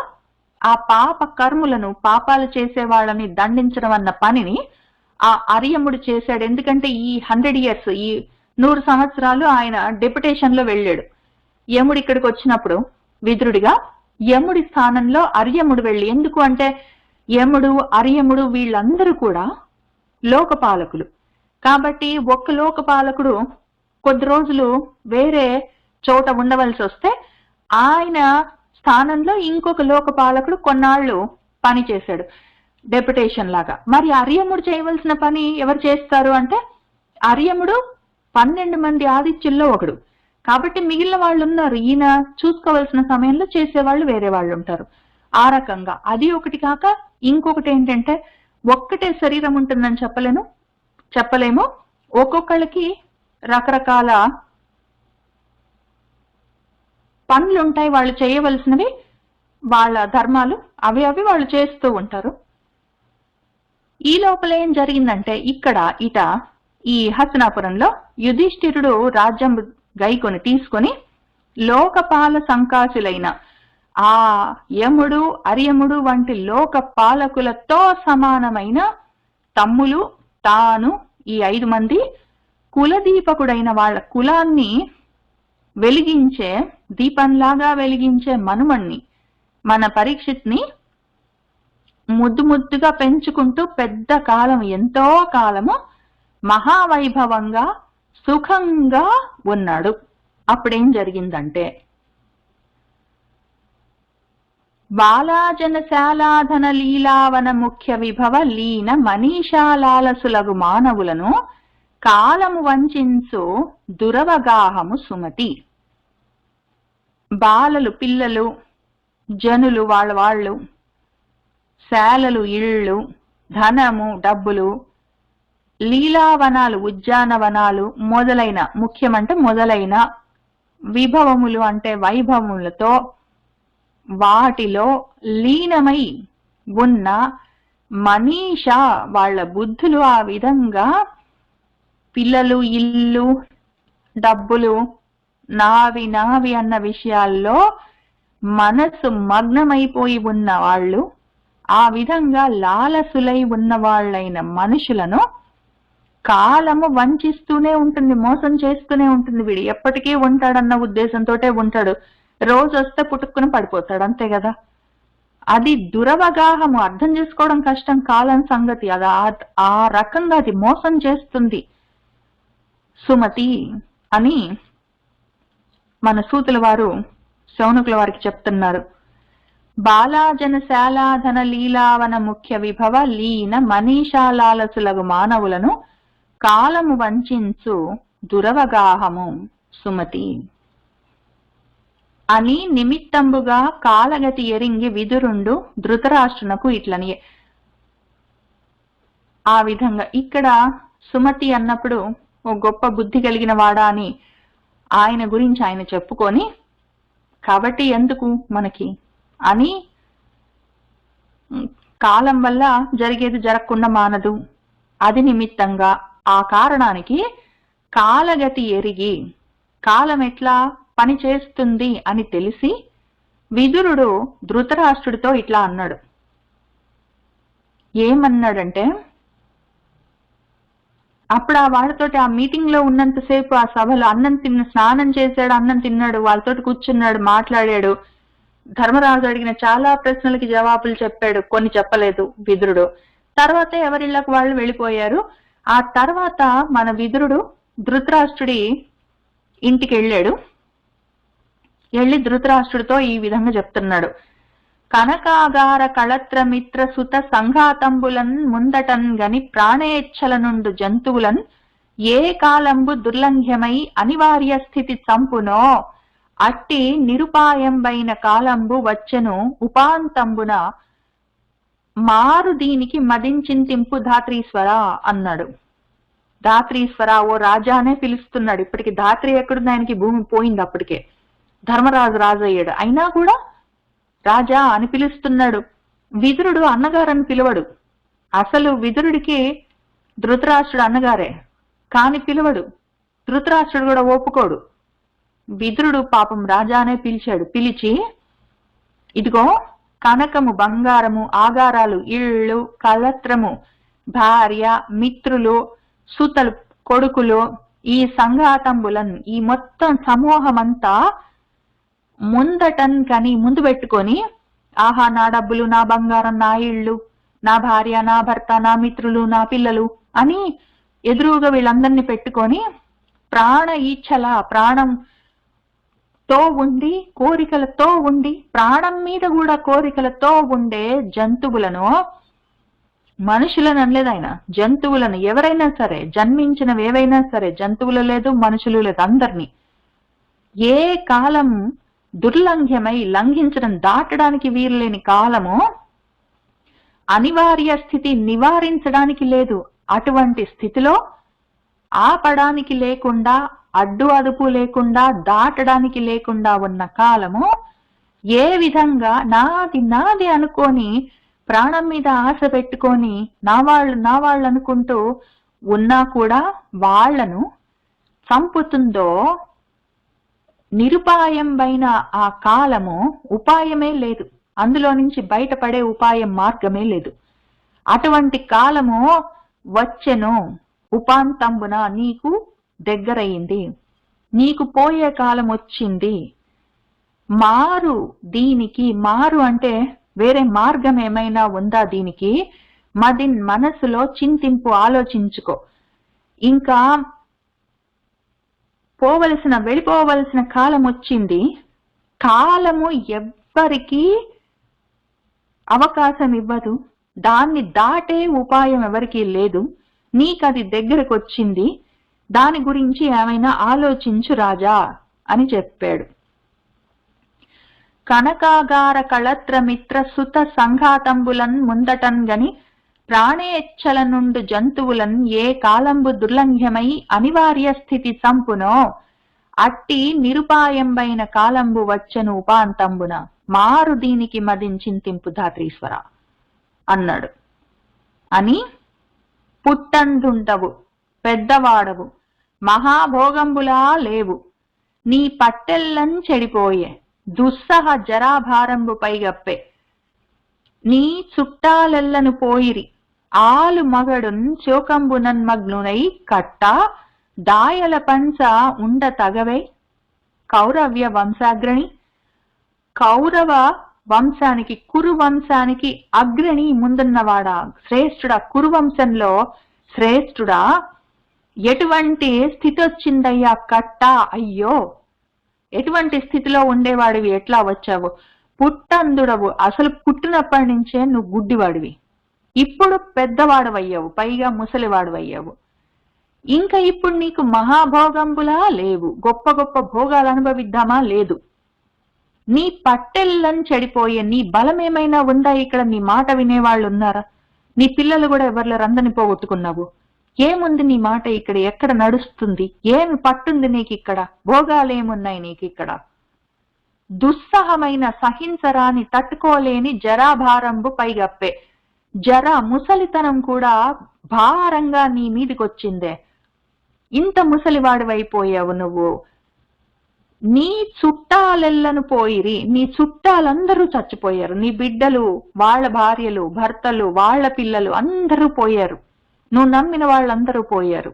ఆ పాప కర్ములను, పాపాలు చేసే వాళ్ళని దండించడం అన్న పనిని ఆ అర్యముడు చేశాడు. ఎందుకంటే ఈ 100 years, ఈ 100 సంవత్సరాలు ఆయన డెప్యుటేషన్ లో వెళ్ళాడు. యముడు ఇక్కడికి వచ్చినప్పుడు విదురుడిగా యముడి స్థానంలో అర్యముడు వెళ్ళి, ఎందుకు అంటే యముడు అర్యముడు వీళ్ళందరూ కూడా లోకపాలకులు. కాబట్టి ఒక్క లోకపాలకుడు కొద్ది రోజులు వేరే చోట ఉండవలసి వస్తే ఆయన స్థానంలో ఇంకొక లోకపాలకుడు కొన్నాళ్ళు పని చేశాడు డెప్యుటేషన్ లాగా. మరి అర్యముడు చేయవలసిన పని ఎవరు చేస్తారు అంటే అర్యముడు 12 మంది ఆదిత్యుల్లో ఒకడు. కాబట్టి మిగిలిన వాళ్ళు ఉన్నారు, ఈయన చూసుకోవలసిన సమయంలో చేసేవాళ్ళు వేరే వాళ్ళు ఉంటారు. ఆ రకంగా అది ఒకటి కాక ఇంకొకటి ఏంటంటే ఒక్కటే శరీరం ఉంటుందని చెప్పలేము. ఒక్కొక్కళ్ళకి రకరకాల పనులు ఉంటాయి, వాళ్ళు చేయవలసినవి, వాళ్ళ ధర్మాలు అవి వాళ్ళు చేస్తూ ఉంటారు. ఈ లోపల ఏం జరిగిందంటే ఇక్కడ ఈ హస్తినాపురంలో యుధిష్ఠిరుడు రాజ్యం గైకొని తీసుకొని లోకపాల సంకాసులైన ఆ యముడు అర్యముడు వంటి లోక పాలకులతో సమానమైన తమ్ములు తాను ఈ 5 మంది కులదీపకుడైన వాళ్ళ కులాన్ని వెలిగించే దీపంలాగా వెలిగించే మనుమణ్ణి మన పరీక్షిత్ని ముద్దుగా పెంచుకుంటూ పెద్ద కాలం, ఎంతో కాలము మహావైభవంగా సుఖంగా ఉన్నాడు. అప్పుడేం జరిగిందంటే బాలాజనశాలాధన లీలావన ముఖ్య విభవ లీన మనీషాలాలసులగు మానవులను కాలము వంచించు దురవగాహము సుమతి. బాలలు, పిల్లలు, జనులు, వాళ్ళు, శాలలు, ఇళ్ళు, ధనము, డబ్బులు, లీలావనాలు, ఉద్యానవనాలు మొదలైన, ముఖ్యమంటే మొదలైన విభవములు అంటే వైభవములతో వాటిలో లీనమై ఉన్న మనీష వాళ్ళ బుద్ధులు ఆ విధంగా పిల్లలు, ఇల్లు, డబ్బులు, నావి అన్న విషయాల్లో మనసు మగ్నమైపోయి ఉన్న వాళ్ళు, ఆ విధంగా లాలసులై ఉన్న వాళ్ళైన మనుషులను కాలము వంచిస్తూనే ఉంటుంది, మోసం చేస్తూనే ఉంటుంది. వీడు ఎప్పటికీ ఉంటాడన్న ఉద్దేశంతో ఉంటాడు. రోజు వస్తే పుట్టుక్కుని పడిపోతాడు, అంతే కదా. అది దురవగాహము, అర్థం చేసుకోవడం కష్టం కాలం సంగతి. అది ఆ రకంగా అది మోసం చేస్తుంది సుమతి అని మన సూతుల వారు శౌనకుల వారికి చెప్తున్నారు. బాలాజనశాలాధన లీలావన ముఖ్య విభవ లీన మనీషాలాలసులగు మానవులను కాలము వంచించు దురవగాహము సుమతి అని నిమిత్తంబుగా కాలగతి ఎరింగి విదురుండు ధృతరాష్ట్రునకు ఇట్లని. ఆ విధంగా ఇక్కడ సుమతి అన్నప్పుడు ఓ గొప్ప బుద్ధి కలిగిన వాడా అని ఆయన గురించి ఆయన చెప్పుకొని, కాబట్టి ఎందుకు మనకి అని, కాలం వల్ల జరిగేది జరగకుండా మానదు, అది నిమిత్తంగా ఆ కారణానికి కాలగతి ఎరిగి, కాలం ఎట్లా పని చేస్తుంది అని తెలిసి విదురుడు ధృతరాష్ట్రుడితో ఇట్లా అన్నాడు. ఏమన్నాడంటే, అప్పుడు ఆ వాళ్ళతోటి ఆ మీటింగ్ లో ఉన్నంతసేపు ఆ సభలో స్నానం చేశాడు, అన్నం తిన్నాడు, వాళ్ళతోటి కూర్చున్నాడు, మాట్లాడాడు. ధర్మరాజు అడిగిన చాలా ప్రశ్నలకి జవాబులు చెప్పాడు, కొన్ని చెప్పలేదు విదురుడు. తర్వాత ఎవరిళ్ళకు వాళ్ళు వెళ్ళిపోయారు. ఆ తర్వాత మన విదురుడు ధృతరాష్ట్రుడి ఇంటికి వెళ్ళాడు. వెళ్ళి ధృతరాష్ట్రుడితో ఈ విధంగా చెప్తున్నాడు. కనకాగార కళత్ర మిత్ర సుత సంఘాతంబులన్ ముందటన్ గని ప్రాణేచ్ఛల నుండు జంతువులన్ ఏ కాలంబు దుర్లంఘ్యమై అనివార్య స్థితి చంపునో అట్టి నిరుపాయంబైన కాలంబు వచ్చెను ఉపాంతంబున మారు దీనికి మదించింతింపు ధాత్రీశ్వర అన్నాడు. ధాత్రీశ్వర, ఓ రాజానే పిలుస్తున్నాడు. ఇప్పటికి ధాత్రి ఎక్కడుంది? ఆయనకి భూమి పోయింది. అప్పటికే ధర్మరాజు రాజు అయ్యాడు. అయినా కూడా రాజా అని పిలుస్తున్నాడు. విదురుడు అన్నగారని పిలవడు. అసలు విదురుడికి ధృతరాష్ట్రుడు అన్నగారే, కాని పిలవడు. ధృతరాష్ట్రుడు కూడా ఒప్పుకోడు. విదురుడు పాపం రాజానే పిలిచాడు. పిలిచి, ఇదిగో కనకము, బంగారము, ఆగారాలు, ఇళ్ళు, కళత్రము, భార్య, మిత్రులు, సుతలు, కొడుకులు, ఈ సంఘాతంబులన్, ఈ మొత్తం సమూహమంతా ముందటన్ కని ముందు పెట్టుకొని, ఆహా నా డబ్బులు, నా బంగారం, నా ఇళ్ళు, నా భార్య, నా భర్త, నా మిత్రులు, నా పిల్లలు అని ఎదురుగా వీళ్ళందరినీ పెట్టుకొని ప్రాణ ఈచ్ఛల, ప్రాణంతో ఉండి, కోరికలతో ఉండి, ప్రాణం మీద కూడా కోరికలతో ఉండే జంతువులను, మనుషులను అనలేదు ఆయన, జంతువులను, ఎవరైనా సరే, జన్మించినవి ఏవైనా సరే, జంతువులు లేదు, మనుషులు లేదు, అందరినీ ఏ కాలం దుర్లంఘ్యమై, లంఘించడం, దాటడానికి వీరులేని కాలము, అనివార్య స్థితి, నివారించడానికి లేదు, అటువంటి స్థితిలో ఆపడానికి లేకుండా, అడ్డు అదుపు లేకుండా, దాటడానికి లేకుండా ఉన్న కాలము, ఏ విధంగా నాది నాది అనుకొని ప్రాణం మీద ఆశ పెట్టుకొని నా వాళ్ళు అనుకుంటూ ఉన్నా కూడా వాళ్లను చంపుతుందో, నిరుపాయంబైన ఆ కాలము, ఉపాయమే లేదు, అందులో నుంచి బయటపడే ఉపాయం, మార్గమే లేదు. అటువంటి కాలము వచ్చెను, ఉపాంతంబున, నీకు దగ్గరయింది, నీకు పోయే కాలం వచ్చింది. మారు దీనికి, మారు అంటే వేరే మార్గం ఏమైనా ఉందా దీనికి? మనసులో చింతింపు, ఆలోచించుకో. ఇంకా వెళ్ళిపోవలసిన కాలం వచ్చింది. కాలము ఎవ్వరికీ అవకాశం ఇవ్వదు, దాన్ని దాటే ఉపాయం ఎవరికీ లేదు. నీకది దగ్గరకు వచ్చింది, దాని గురించి ఏమైనా ఆలోచించు రాజా అని చెప్పాడు. కనకాగార కళత్ర మిత్ర సుత సంఘాతంబులన్ ముందటన్ గని ప్రాణేచ్ఛల నుండు జంతువులన్ ఏ కాలంబు దుర్లంఘ్యమై అనివార్య స్థితి చంపునో అట్టి నిరుపాయంబైన కాలంబు వచ్చెను ఉపాంతంబున మారు దీనికి మదించింతింపు ధాత్రీశ్వర అన్నాడు. అని, పుట్టందుంటవు, పెద్దవాడవు, మహాభోగంబులా లేవు, నీ పట్టెల్లం చెడిపోయే, దుస్సహ జరాభారంబు పైగప్పే, నీ చుట్టాలెల్లను పోయిరి, ఆలు మగడున్ శోకంబునన్ మగ్నునై కట్ట దాయల పంచ ఉండ తగవై, కౌరవ్య వంశాగ్రణి, కౌరవ వంశానికి, కురు వంశానికి అగ్రణి, ముందున్నవాడా, శ్రేష్ఠుడా, కురువంశంలో శ్రేష్ఠుడా, ఎటువంటి స్థితి వచ్చిందయ్యా కట్ట, అయ్యో ఎటువంటి స్థితిలో ఉండేవాడివి, ఎట్లా వచ్చావు? పుట్టందుడవు, అసలు పుట్టినప్పటి నుంచే నువ్వు గుడ్డివాడివి, ఇప్పుడు పెద్దవాడవయ్యావు, పైగా ముసలివాడవయ్యావు. ఇంకా ఇప్పుడు నీకు మహాభోగంబులా లేవు, గొప్ప గొప్ప భోగాలు అనుభవిద్దామా? లేదు. నీ పట్టెల్లని చెడిపోయే, నీ బలం ఏమైనా ఉందా ఇక్కడ? నీ మాట వినేవాళ్ళు ఉన్నారా? నీ పిల్లలు కూడా ఎవరిలో రందని పోగొట్టుకున్నావు. ఏముంది నీ మాట ఇక్కడ? ఎక్కడ నడుస్తుంది? ఏమి పట్టుంది నీకు ఇక్కడ? భోగాలేమున్నాయి నీకు ఇక్కడ? దుస్సహమైన, సహింసరాని, తట్టుకోలేని జరాభారంబు పైగప్పే, జర, ముసలితనం కూడా భారంగా నీ మీదికొచ్చిందే. ఇంత ముసలివాడివైపోయావు నువ్వు. నీ చుట్టాలెల్లను పోయిరి, నీ చుట్టాలందరూ చచ్చిపోయారు, నీ బిడ్డలు, వాళ్ళ భార్యలు, భర్తలు, వాళ్ళ పిల్లలు అందరూ పోయారు, నువ్వు నమ్మిన వాళ్ళందరూ పోయారు.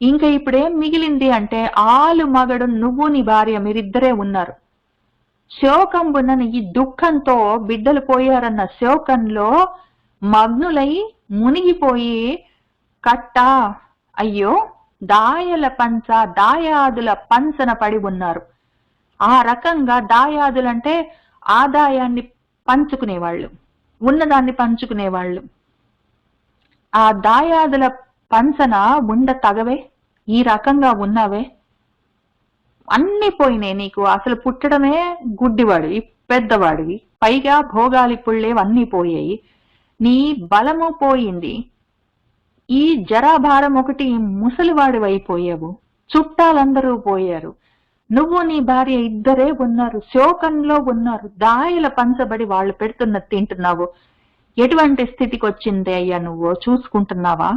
ఇంకా ఇప్పుడేం మిగిలింది అంటే ఆలు మగడు నువ్వు నీ భార్య మీరిద్దరే ఉన్నారు. శోకంబునని ఈ దుఃఖంతో బిడ్డలు పోయారన్న శోకంలో మగ్నులై మునిగిపోయి కట్ట అయ్యో దాయల పంచ దాయాదుల పంచన పడి ఉన్నారు. ఆ రకంగా దాయాదులంటే ఆదాయాన్ని పంచుకునేవాళ్ళు, ఉన్నదాన్ని పంచుకునేవాళ్ళు. ఆ దాయాదుల పంచన ఉండ తగవే, ఈ రకంగా ఉన్నావే, అన్ని పోయినాయి నీకు. అసలు పుట్టడమే గుడ్డివాడివి, పెద్దవాడివి, పైగా భోగాలి పుళ్ళేవన్నీ పోయాయి, నీ బలము పోయింది, ఈ జరాభారం ఒకటి ముసలివాడివైపోయావు, చుట్టాలందరూ పోయారు, నువ్వు నీ భార్య ఇద్దరే ఉన్నారు, శోకంలో ఉన్నారు, దాయల పంచబడి వాళ్ళు పెడుతున్నది తింటున్నావు. ఎటువంటి స్థితికి వచ్చిందే అయ్యా నువ్వు చూసుకుంటున్నావా?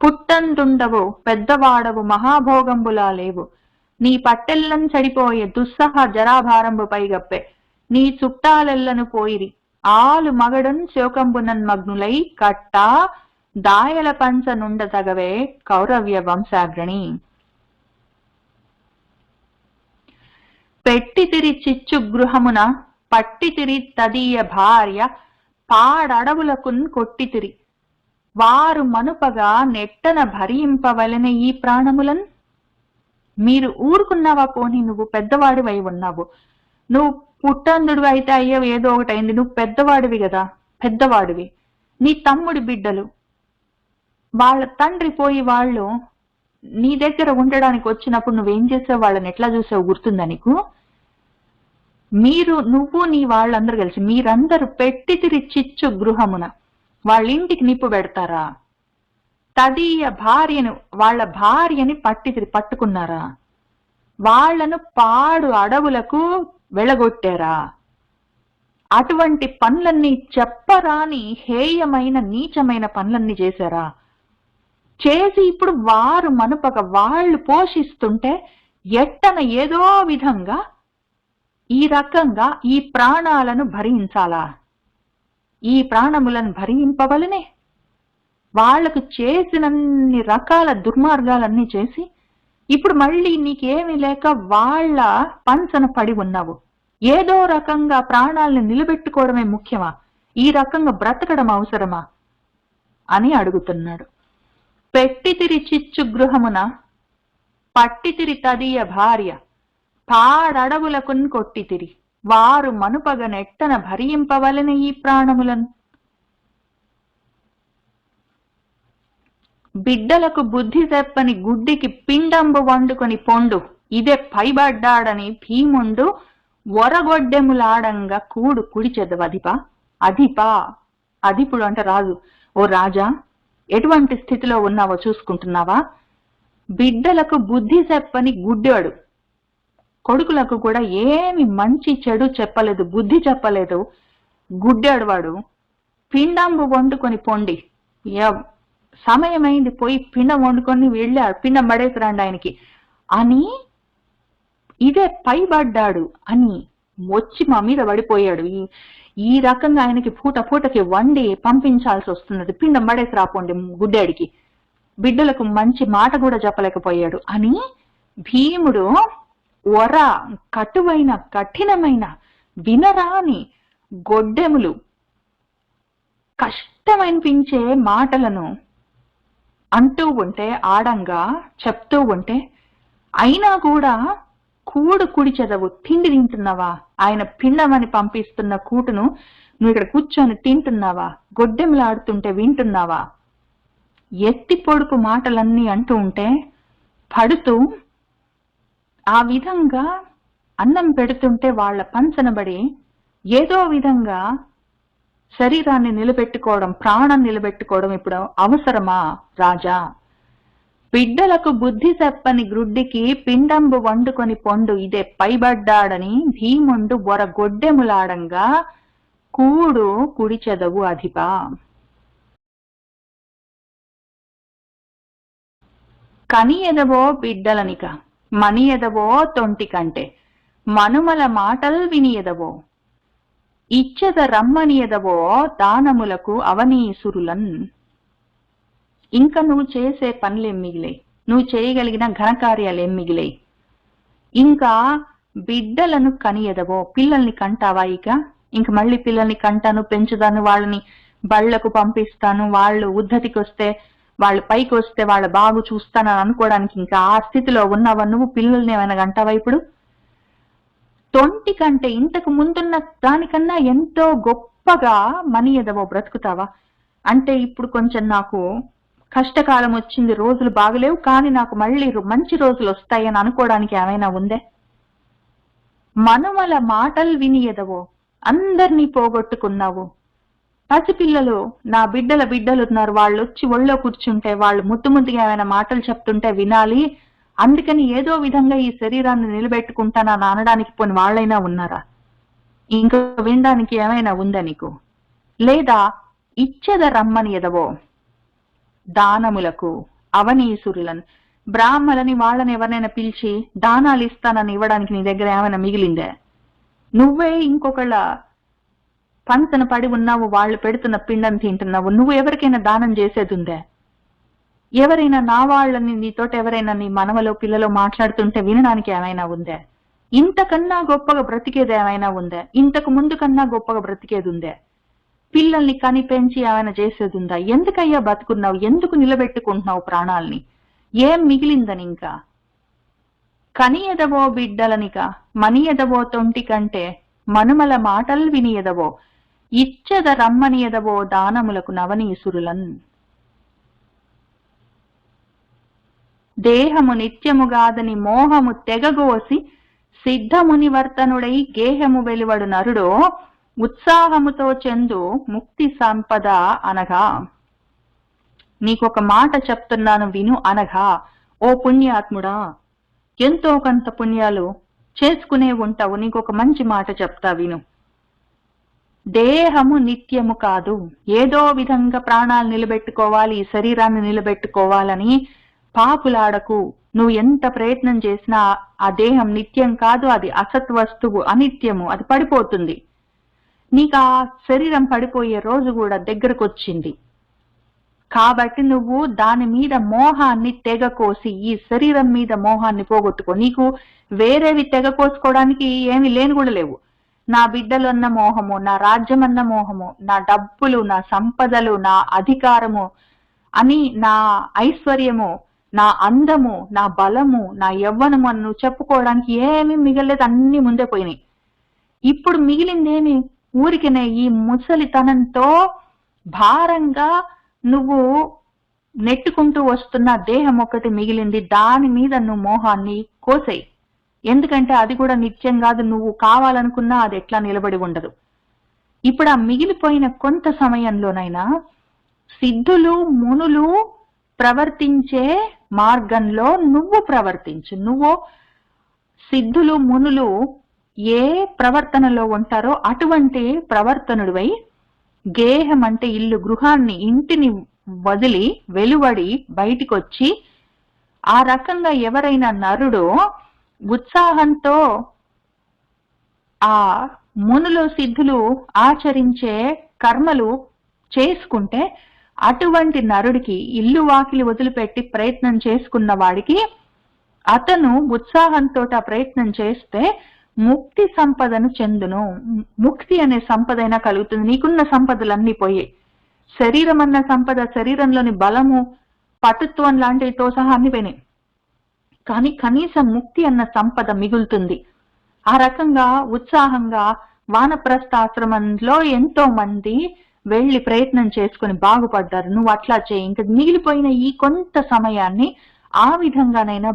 పుట్టందుండవు, పెద్దవాడవు, మహాభోగంబులా లేవు, నీ పట్టెల్లం చెడిపోయే దుస్సహ జరాభారంబు పైగప్పే, నీ చుట్టాలెల్లను పోయిరి, ఆలు మగడన్ శోకంబునన్ మగ్నులై కట్ట దాయల పంచ నుండ తగవే కౌరవ్య వంశాగ్రణి. పెట్టితిరి చిచ్చు గృహమున పట్టితిరి తదీయ భార్య పాడడవులకున్ కొట్టితిరి, వారు మనుపగా నెట్టన భరింపవలెన ఈ ప్రాణములన్. మీరు ఊరుకున్నావా? పోనీ నువ్వు పెద్దవాడివై ఉన్నావు, నువ్వు పుట్టందుడు అయితే అయ్యో ఏదో ఒకటి అయింది, నువ్వు పెద్దవాడివి కదా, పెద్దవాడివి, నీ తమ్ముడి బిడ్డలు వాళ్ళ తండ్రి పోయి వాళ్ళు నీ దగ్గర ఉండడానికి వచ్చినప్పుడు నువ్వేం చేసావు, వాళ్ళని ఎట్లా చూసావు గుర్తుందా నీకు? నువ్వు నీ వాళ్ళందరూ కలిసి మీరందరూ పెట్టితిరి చిచ్చు గృహమున, వాళ్ళ ఇంటికి నిప్పు పెడతారా? తదీయ భార్యను, వాళ్ళ భార్యని పట్టుకున్నారా? వాళ్లను పాడు అడవులకు వెళ్ళగొట్టారా? అటువంటి పనులన్నీ చెప్పరాని హేయమైన నీచమైన పనులన్నీ చేశారా? చేసి ఇప్పుడు వారు మనుపక వాళ్ళు పోషిస్తుంటే ఎట్టన ఏదో విధంగా ఈ రకంగా ఈ ప్రాణాలను భరించాలా? ఈ ప్రాణములను భరింపవలనే వాళ్లకు చేసినన్ని రకాల దుర్మార్గాలన్నీ చేసి ఇప్పుడు మళ్ళీ నీకేమీ లేక వాళ్ళ పంచన పడి ఉన్నావు. ఏదో రకంగా ప్రాణాలను నిలబెట్టుకోవడమే ముఖ్యమా? ఈ రకంగా బ్రతకడం అవసరమా అని అడుగుతున్నాడు. పెట్టితిరి చిచ్చు గృహమున పట్టితిరి తదీయ భార్య పాడడవులకున్ కొట్టితిరి, వారు మనుపగ నెట్టన భరింపవలెన ఈ ప్రాణములను. బిడ్డలకు బుద్ధి చెప్పని గుడ్డికి పిండంబు వండుకొని పొండు, ఇదే పైబడ్డాడని భీముండు ఒరగొడ్డెములాడంగా కూడు కుడిచెదవధిపా. అధిపా, అధిపుడు అంటే రాజు. ఓ రాజా, ఎటువంటి స్థితిలో ఉన్నావో చూసుకుంటున్నావా? బిడ్డలకు బుద్ధి చెప్పని గుడ్డేడు, కొడుకులకు కూడా ఏమి మంచి చెడు చెప్పలేదు, బుద్ధి చెప్పలేదు, గుడ్డాడు వాడు. పిండంబు వండుకొని పొండి, సమయమైంది పోయి పిండం వండుకొని వెళ్ళాడు, పిండం పడేసిరండి ఆయనకి అని, ఇదే పైబడ్డాడు అని వచ్చి మా మీద పడిపోయాడు. ఈ రకంగా ఆయనకి పూటకి వండి పంపించాల్సి వస్తున్నది, పిండం పడేసి రాపోండి గుడ్డాడికి, బిడ్డలకు మంచి మాట కూడా చెప్పలేకపోయాడు అని భీముడు కటువైన కఠినమైన వినరాని గొడ్డెములు కష్టమనిపించే మాటలను అంటూ ఉంటే, ఆడంగా చెప్తూ ఉంటే, అయినా కూడా కుడి చదవు తిండి తింటున్నావా? ఆయన పిండమని పంపిస్తున్న కూటును నువ్వు ఇక్కడ కూర్చొని తింటున్నావా? గొడ్డెములాడుతుంటే వింటున్నావా? ఎత్తి పొడుపు మాటలన్నీ అంటూ ఉంటే పడుతూ ఆ విధంగా అన్నం పెడుతుంటే వాళ్ళ పంచనబడి ఏదో విధంగా శరీరాన్ని నిలబెట్టుకోవడం, ప్రాణం నిలబెట్టుకోవడం ఇప్పుడు అవసరమా రాజా? బిడ్డలకు బుద్ధి చెప్పని గ్రుడ్డికి పిండంబు వండుకొని పొండు, ఇదే పైబడ్డాడని భీముండు ఒరగొడ్డెములాడంగా కూడు కుడిచెదవు అధిపా. కనియెదవో బిడ్డలనిక, మనియదవో తొంటి కంటే మనుమల మాటల్ వినియదవో ఇచ్చద రమ్మనియదవో దానములకు అవనీసురులన్. ఇంకా నువ్వు చేసే పనులేం మిగిలాయి, నువ్వు చేయగలిగిన ఘనకార్యాలేం మిగిలాయి. ఇంకా బిడ్డలను కనియదవో, పిల్లల్ని కంటావా? ఇంక మళ్ళీ పిల్లల్ని కంటాను, పెంచుతాను, వాళ్ళని బళ్లకు పంపిస్తాను, వాళ్ళు ఉద్ధతికి వస్తే, వాళ్ళు పైకి వస్తే వాళ్ళ బాగు చూస్తానని అనుకోవడానికి ఇంకా ఆ స్థితిలో ఉన్నావా నువ్వు? పిల్లల్ని ఏమైనా కంటావా ఇప్పుడు? తొంటి కంటే ఇంతకు ముందున్న దానికన్నా ఎంతో గొప్పగా మనియదవో బ్రతుకుతావా? అంటే ఇప్పుడు కొంచెం నాకు కష్టకాలం వచ్చింది, రోజులు బాగలేవు, కానీ నాకు మళ్ళీ మంచి రోజులు వస్తాయని అనుకోవడానికి ఏమైనా ఉందే? మనుమల మాటలు వినియదవో, అందరినీ పోగొట్టుకున్నావు. పసిపిల్లలు, నా బిడ్డలున్నారు, వాళ్ళు వచ్చి ఒళ్ళో కూర్చుంటే, వాళ్ళు ముద్దుగా ఏమైనా మాటలు చెప్తుంటే వినాలి, అందుకని ఏదో విధంగా ఈ శరీరాన్ని నిలబెట్టుకుంటానని అనడానికి పోని వాళ్ళైనా ఉన్నారా? ఇంకా వినడానికి ఏమైనా ఉందా నీకు? లేదా ఇచ్చద రమ్మనియదవో దానములకు అవనీసురులను, బ్రాహ్మలని వాళ్ళని ఎవరైనా పిలిచి దానాలు ఇస్తానని ఇవ్వడానికి నీ దగ్గర ఏమైనా మిగిలిందే? నువ్వే ఇంకొకళ్ళ పంచన పడి ఉన్నావు, వాళ్ళు పెడుతున్న పిండం తింటున్నావు, నువ్వు ఎవరికైనా దానం చేసేది ఉందే? ఎవరైనా నా వాళ్ళని నీతోటి ఎవరైనా నీ మనవలో పిల్లలో మాట్లాడుతుంటే వినడానికి ఏమైనా ఉందే? ఇంతకన్నా గొప్పగా బ్రతికేది ఏమైనా ఉందే? ఇంతకు ముందు కన్నా గొప్పగా బ్రతికేది ఉందే? పిల్లల్ని కని పెంచి ఏమైనా చేసేది ఉందా? ఎందుకయ్యా బతుకున్నావు? ఎందుకు నిలబెట్టుకుంటున్నావు ప్రాణాల్ని? ఏం మిగిలిందని? ఇంకా కనియదవో బిడ్డలనిక మనియదవో తొంటి కంటే మనుమల మాటలు వినియదవో ఇచ్చద రమ్మనియదవో దానములకు నవనీసురులన్. దేహము నిత్యముగాదని మోహము తెగగోసి సిద్ధమునివర్తనుడై గేహము వెలువడు నరుడో ఉత్సాహముతో చెందు ముక్తి సంపద అనగా. నీకొక మాట చెప్తున్నాను విను అనగా, ఓ పుణ్యాత్ముడా, ఎంతో కొంత పుణ్యాలు చేసుకునే ఉంటావు, నీకొక మంచి మాట చెప్తా విను. దేహము నిత్యము కాదు, ఏదో విధంగా ప్రాణాలు నిలబెట్టుకోవాలి, ఈ శరీరాన్ని నిలబెట్టుకోవాలని పాపులాడకు. నువ్వు ఎంత ప్రయత్నం చేసినా ఆ దేహం నిత్యం కాదు, అది అసత్ వస్తువు, అనిత్యము, అది పడిపోతుంది. నీకు ఆ శరీరం పడిపోయే రోజు కూడా దగ్గరకు వచ్చింది. కాబట్టి నువ్వు దాని మీద మోహాన్ని తెగకోసి ఈ శరీరం మీద మోహాన్ని పోగొట్టుకో. నీకు వేరేవి తెగకోసుకోవడానికి ఏమి లేని కూడా లేవు. నా బిడ్డలు అన్న మోహము, నా రాజ్యం అన్న మోహము, నా డబ్బులు, నా సంపదలు, నా అధికారము అని, నా ఐశ్వర్యము, నా అందము, నా బలము, నా యవ్వనము అని నువ్వు చెప్పుకోవడానికి ఏమీ మిగలేదు, అన్ని ముందే పోయినాయి. ఇప్పుడు మిగిలిందేమి? ఊరికినే ఈ ముసలితనంతో భారంగా నువ్వు నెట్టుకుంటూ వస్తున్న దేహం ఒకటి మిగిలింది. దాని మీద నువ్వు మోహాన్ని కోసేయి. ఎందుకంటే అది కూడా నిత్యం కాదు, నువ్వు కావాలనుకున్నా అది ఎట్లా నిలబడి ఉండదు. ఇప్పుడు ఆ మిగిలిపోయిన కొంత సమయంలోనైనా సిద్ధులు మునులు ప్రవర్తించే మార్గంలో నువ్వు ప్రవర్తించు. నువ్వు సిద్ధులు మునులు ఏ ప్రవర్తనలో ఉంటారో అటువంటి ప్రవర్తనుడివై, గేహం అంటే ఇల్లు, గృహాన్ని, ఇంటిని వదిలి వెలువడి బయటికొచ్చి, ఆ రకంగా ఎవరైనా నరుడు ఉత్సాహంతో ఆ మునులు సిద్ధులు ఆచరించే కర్మలు చేసుకుంటే, అటువంటి నరుడికి, ఇల్లు వాకిలి వదిలిపెట్టి ప్రయత్నం చేసుకున్న వాడికి, అతను ఉత్సాహంతో ఆ ప్రయత్నం చేస్తే ముక్తి సంపదను చెందును. ముక్తి అనే సంపదైనా కలుగుతుంది. నీకున్న సంపదలన్నీ పోయాయి. శరీరం అన్న సంపద, శరీరంలోని బలము, పటుత్వం లాంటివితో సహా అన్ని పోయినాయి. కానీ కనీసం ముక్తి అన్న సంపద మిగులుతుంది. ఆ రకంగా ఉత్సాహంగా వానప్రస్థాశ్రమంలో ఎంతో మంది వెళ్లి ప్రయత్నం చేసుకుని బాగుపడ్డారు. నువ్వు అట్లా చేయి. ఇంకా మిగిలిపోయిన ఈ కొంత సమయాన్ని ఆ విధంగానైనా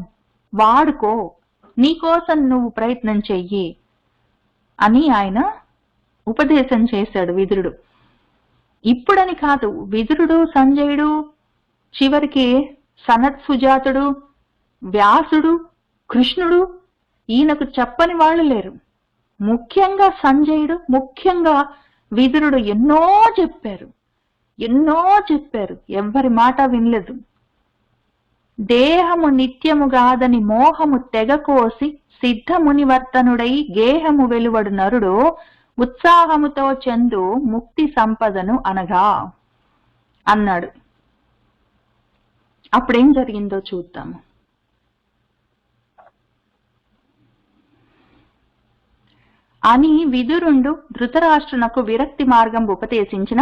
వాడుకో, నీకోసం నువ్వు ప్రయత్నం చెయ్యి అని ఆయన ఉపదేశం చేశాడు విదురుడు. ఇప్పుడని కాదు, విదురుడు, సంజయుడు, చివరికి సనత్ సుజాతుడు, వ్యాసుడు, కృష్ణుడు, ఈయనకు చెప్పని వాళ్ళు లేరు. ముఖ్యంగా సంజయుడు, ముఖ్యంగా విదురుడు ఎన్నో చెప్పారు. ఎవ్వరి మాట వినలేదు. దేహము నిత్యముగాదని మోహము తెగకోసి సిద్ధమునివర్తనుడై గేహము వెలువడు నరుడు ఉత్సాహముతో చెందు ముక్తి సంపదను అనగా అన్నాడు. అప్పుడేం జరిగిందో చూద్దాము. అని విదురుండు ధృతరాష్ట్రునకు విరక్తి మార్గం ఉపదేశించిన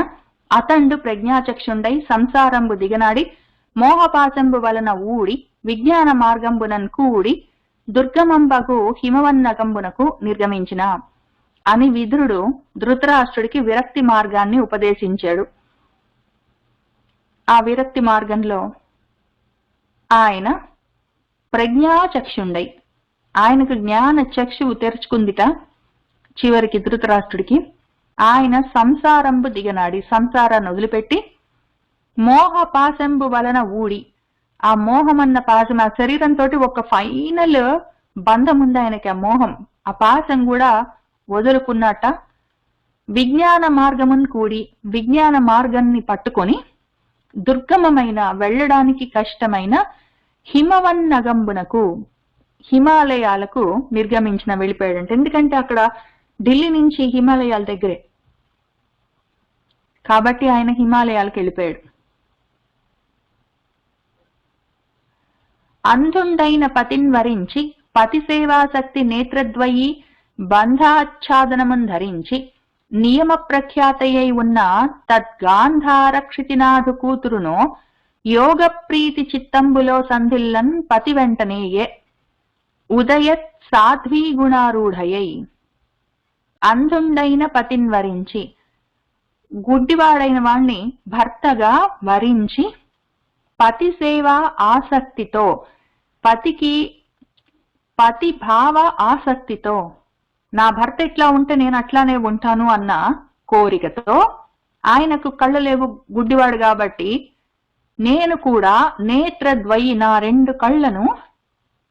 అతండు ప్రజ్ఞాచక్షుండై సంసారంబు దిగనాడి మోహపాశంబు వలన ఊడి విజ్ఞాన మార్గంబునన్ కూడి దుర్గమంబగు హిమవన్నగంబునకు నిర్గమించిన. అని విదురుడు ధృతరాష్ట్రుడికి విరక్తి మార్గాన్ని ఉపదేశించాడు. ఆ విరక్తి మార్గంలో ఆయన ప్రజ్ఞాచక్షుండై, ఆయనకు జ్ఞాన చక్షువు తెరుచుకుందిట. చివరికి ధృతరాష్ట్రుడికి ఆయన సంసారంబు దిగనాడి, సంసారాన్ని వదిలిపెట్టి మోహపాశంబు వలన ఊడి, ఆ మోహమన్న పాశం, ఆ శరీరంతో ఒక ఫైనల్ బంధం ఉంది ఆయనకి. ఆ మోహం, ఆ పాశం కూడా వదులుకున్నట్ట. విజ్ఞాన మార్గమును కూడి, విజ్ఞాన మార్గాన్ని పట్టుకొని దుర్గమమైన, వెళ్ళడానికి కష్టమైన హిమవన్నగంబునకు, హిమాలయాలకు నిర్గమించిన, వెళ్ళిపోయాడంట. ఎందుకంటే అక్కడ ఢిల్లీ నుంచి హిమాలయాల దగ్గరే కాబట్టి ఆయన హిమాలయాలకు వెళ్ళిపోయాడు. అంధుండైన పతిన్ వరించి పతి సేవాశక్తి నేత్రద్వయి బంధాచ్ఛాదనమున్ ధరించి నియమ ప్రఖ్యాతయై ఉన్న తద్గాంధారక్షితినాథు కూతురును యోగ ప్రీతి చిత్తంబులో సంధిల్లన్ పతి వెంటనేయే ఉదయత్ సాధ్వీ గుణారూఢయై. అంధుండైన పతిన్ వరించి, గుడ్డివాడైన వాణ్ణి భర్తగా వరించి పతి సేవ ఆసక్తితో, పతికి పతి భావ ఆసక్తితో, నా భర్త ఎట్లా ఉంటే నేను అట్లానే ఉంటాను అన్న కోరికతో, ఆయనకు కళ్ళు లేవు, గుడ్డివాడు కాబట్టి నేను కూడా నేత్రద్వయి, నా రెండు కళ్ళను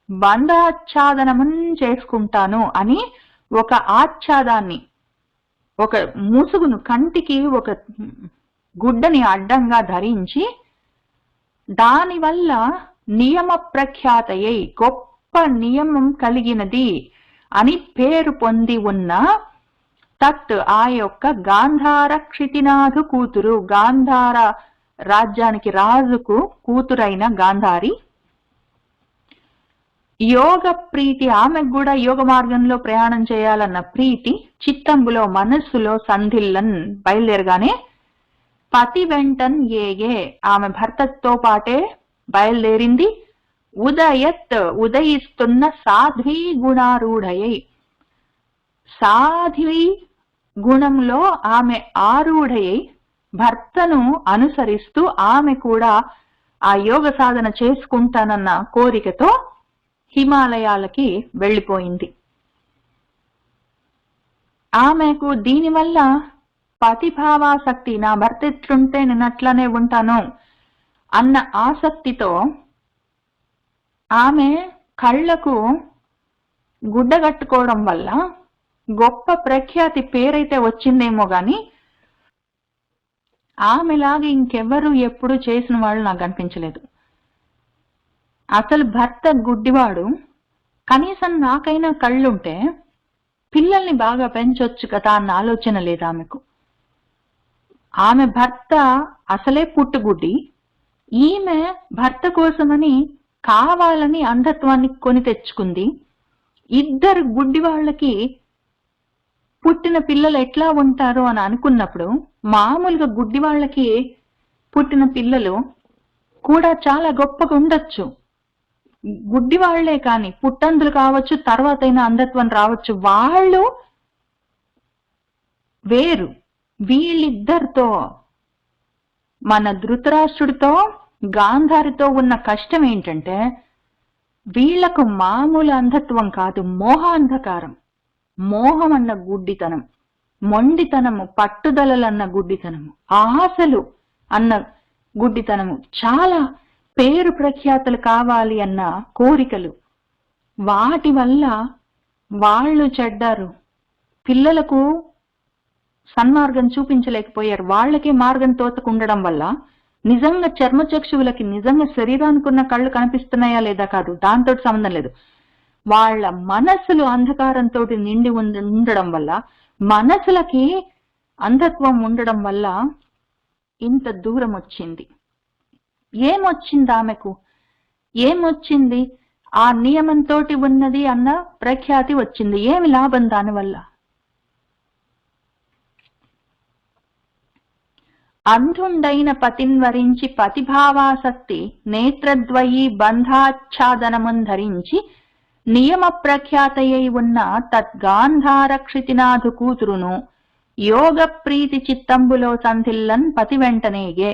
బంధాచ్ఛాదనమున్ చేసుకుంటాను అని ఒక ఆచ్ఛాదాన్ని, ఒక ముసుగును, కంటికి ఒక గుడ్డని అడ్డంగా ధరించి దానివల్ల నియమ ప్రఖ్యాతయై, గొప్ప నియమం కలిగినది అని పేరు పొంది ఉన్న తత్, ఆ యొక్క గాంధార క్షితినాథు కూతురు, గాంధార రాజ్యానికి రాజుకు కూతురైన గాంధారి, యోగ ప్రీతి, ఆమెకు కూడా యోగ మార్గంలో ప్రయాణం చేయాలన్న ప్రీతి చిత్తంబులో, మనస్సులో సంధిల్లన్, బయలుదేరగానే పతి వెంటన్ ఏగే, ఆమె భర్తతో పాటే బయలుదేరింది. ఉదయత్, ఉదయిస్తున్న సాధ్వీ గుణారూఢయై, సాధ్వీ గుణంలో ఆమె ఆరూఢయై, భర్తను అనుసరిస్తూ ఆమె కూడా ఆ యోగ సాధన చేసుకుంటానన్న కోరికతో హిమాలయాలకి వెళ్ళిపోయింది. ఆమెకు దీనివల్ల పతిభావాసక్తి, నా భర్త ఎట్లుంటే నేను అట్లానే ఉంటాను అన్న ఆసక్తితో ఆమె కళ్ళకు గుడ్డగట్టుకోవడం వల్ల గొప్ప ప్రఖ్యాతి, పేరైతే వచ్చిందేమో గాని ఆమెలాగా ఇంకెవ్వరూ ఎప్పుడు చేసిన వాళ్ళు నాకు అనిపించలేదు. అసలు భర్త గుడ్డివాడు, కనీసం నాకైనా కళ్ళుంటే పిల్లల్ని బాగా పెంచొచ్చు కదా అన్న ఆలోచన లేదు ఆమెకు. ఆమె భర్త అసలే పుట్టుగుడ్డి, ఈమె భర్త కోసమని కావాలని అంధత్వాన్ని కొని తెచ్చుకుంది. ఇద్దరు గుడ్డి వాళ్ళకి పుట్టిన పిల్లలు ఎట్లా ఉంటారో అని అనుకున్నప్పుడు, మామూలుగా గుడ్డి వాళ్ళకి పుట్టిన పిల్లలు కూడా చాలా గొప్పగా ఉండొచ్చు. గుడ్డి వాళ్లే కాని పుట్టందులు కావచ్చు, తర్వాత అయినా అంధత్వం రావచ్చు, వాళ్ళు వేరు. వీళ్ళిద్దరితో, మన ధృతరాష్ట్రుడితో గాంధారితో ఉన్న కష్టం ఏంటంటే, వీళ్లకు మామూలు అంధత్వం కాదు, మోహాంధకారం. మోహం అన్న గుడ్డితనం, మొండితనము, పట్టుదలలన్న గుడ్డితనము, ఆశలు అన్న గుడ్డితనము, చాలా పేరు ప్రఖ్యాతులు కావాలి అన్న కోరికలు, వాటి వల్ల వాళ్ళు చెడ్డారు. పిల్లలకు సన్మార్గం చూపించలేకపోయారు. వాళ్ళకే మార్గం తోచకుండడం వల్ల నిజంగా చర్మచక్షువులకి నిజంగా శరీరానికి ఉన్న కళ్ళు కనిపిస్తున్నాయా లేదా కాదు, దాంతో సంబంధం లేదు. వాళ్ళ మనసులు అంధకారంతో నిండి ఉండడం వల్ల, మనసులకి అంధత్వం ఉండడం వల్ల ఇంత దూరం వచ్చింది. ఏమొచ్చింది ఆమెకు? ఏమొచ్చింది? ఆ నియమంతో ఉన్నది అన్న ప్రఖ్యాతి వచ్చింది. ఏమి లాభం దానివల్ల? అంధుండైన పతిన్వరించి పతిభావాసక్తి నేత్రద్వయీ బంధాచ్ఛాదనమున్ ధరించి నియమ ప్రఖ్యాతయై ఉన్న తద్గాంధారక్షితినాథు కూతురును యోగ ప్రీతి చిత్తంబులో సంధిల్లన్ పతి వెంటనేగే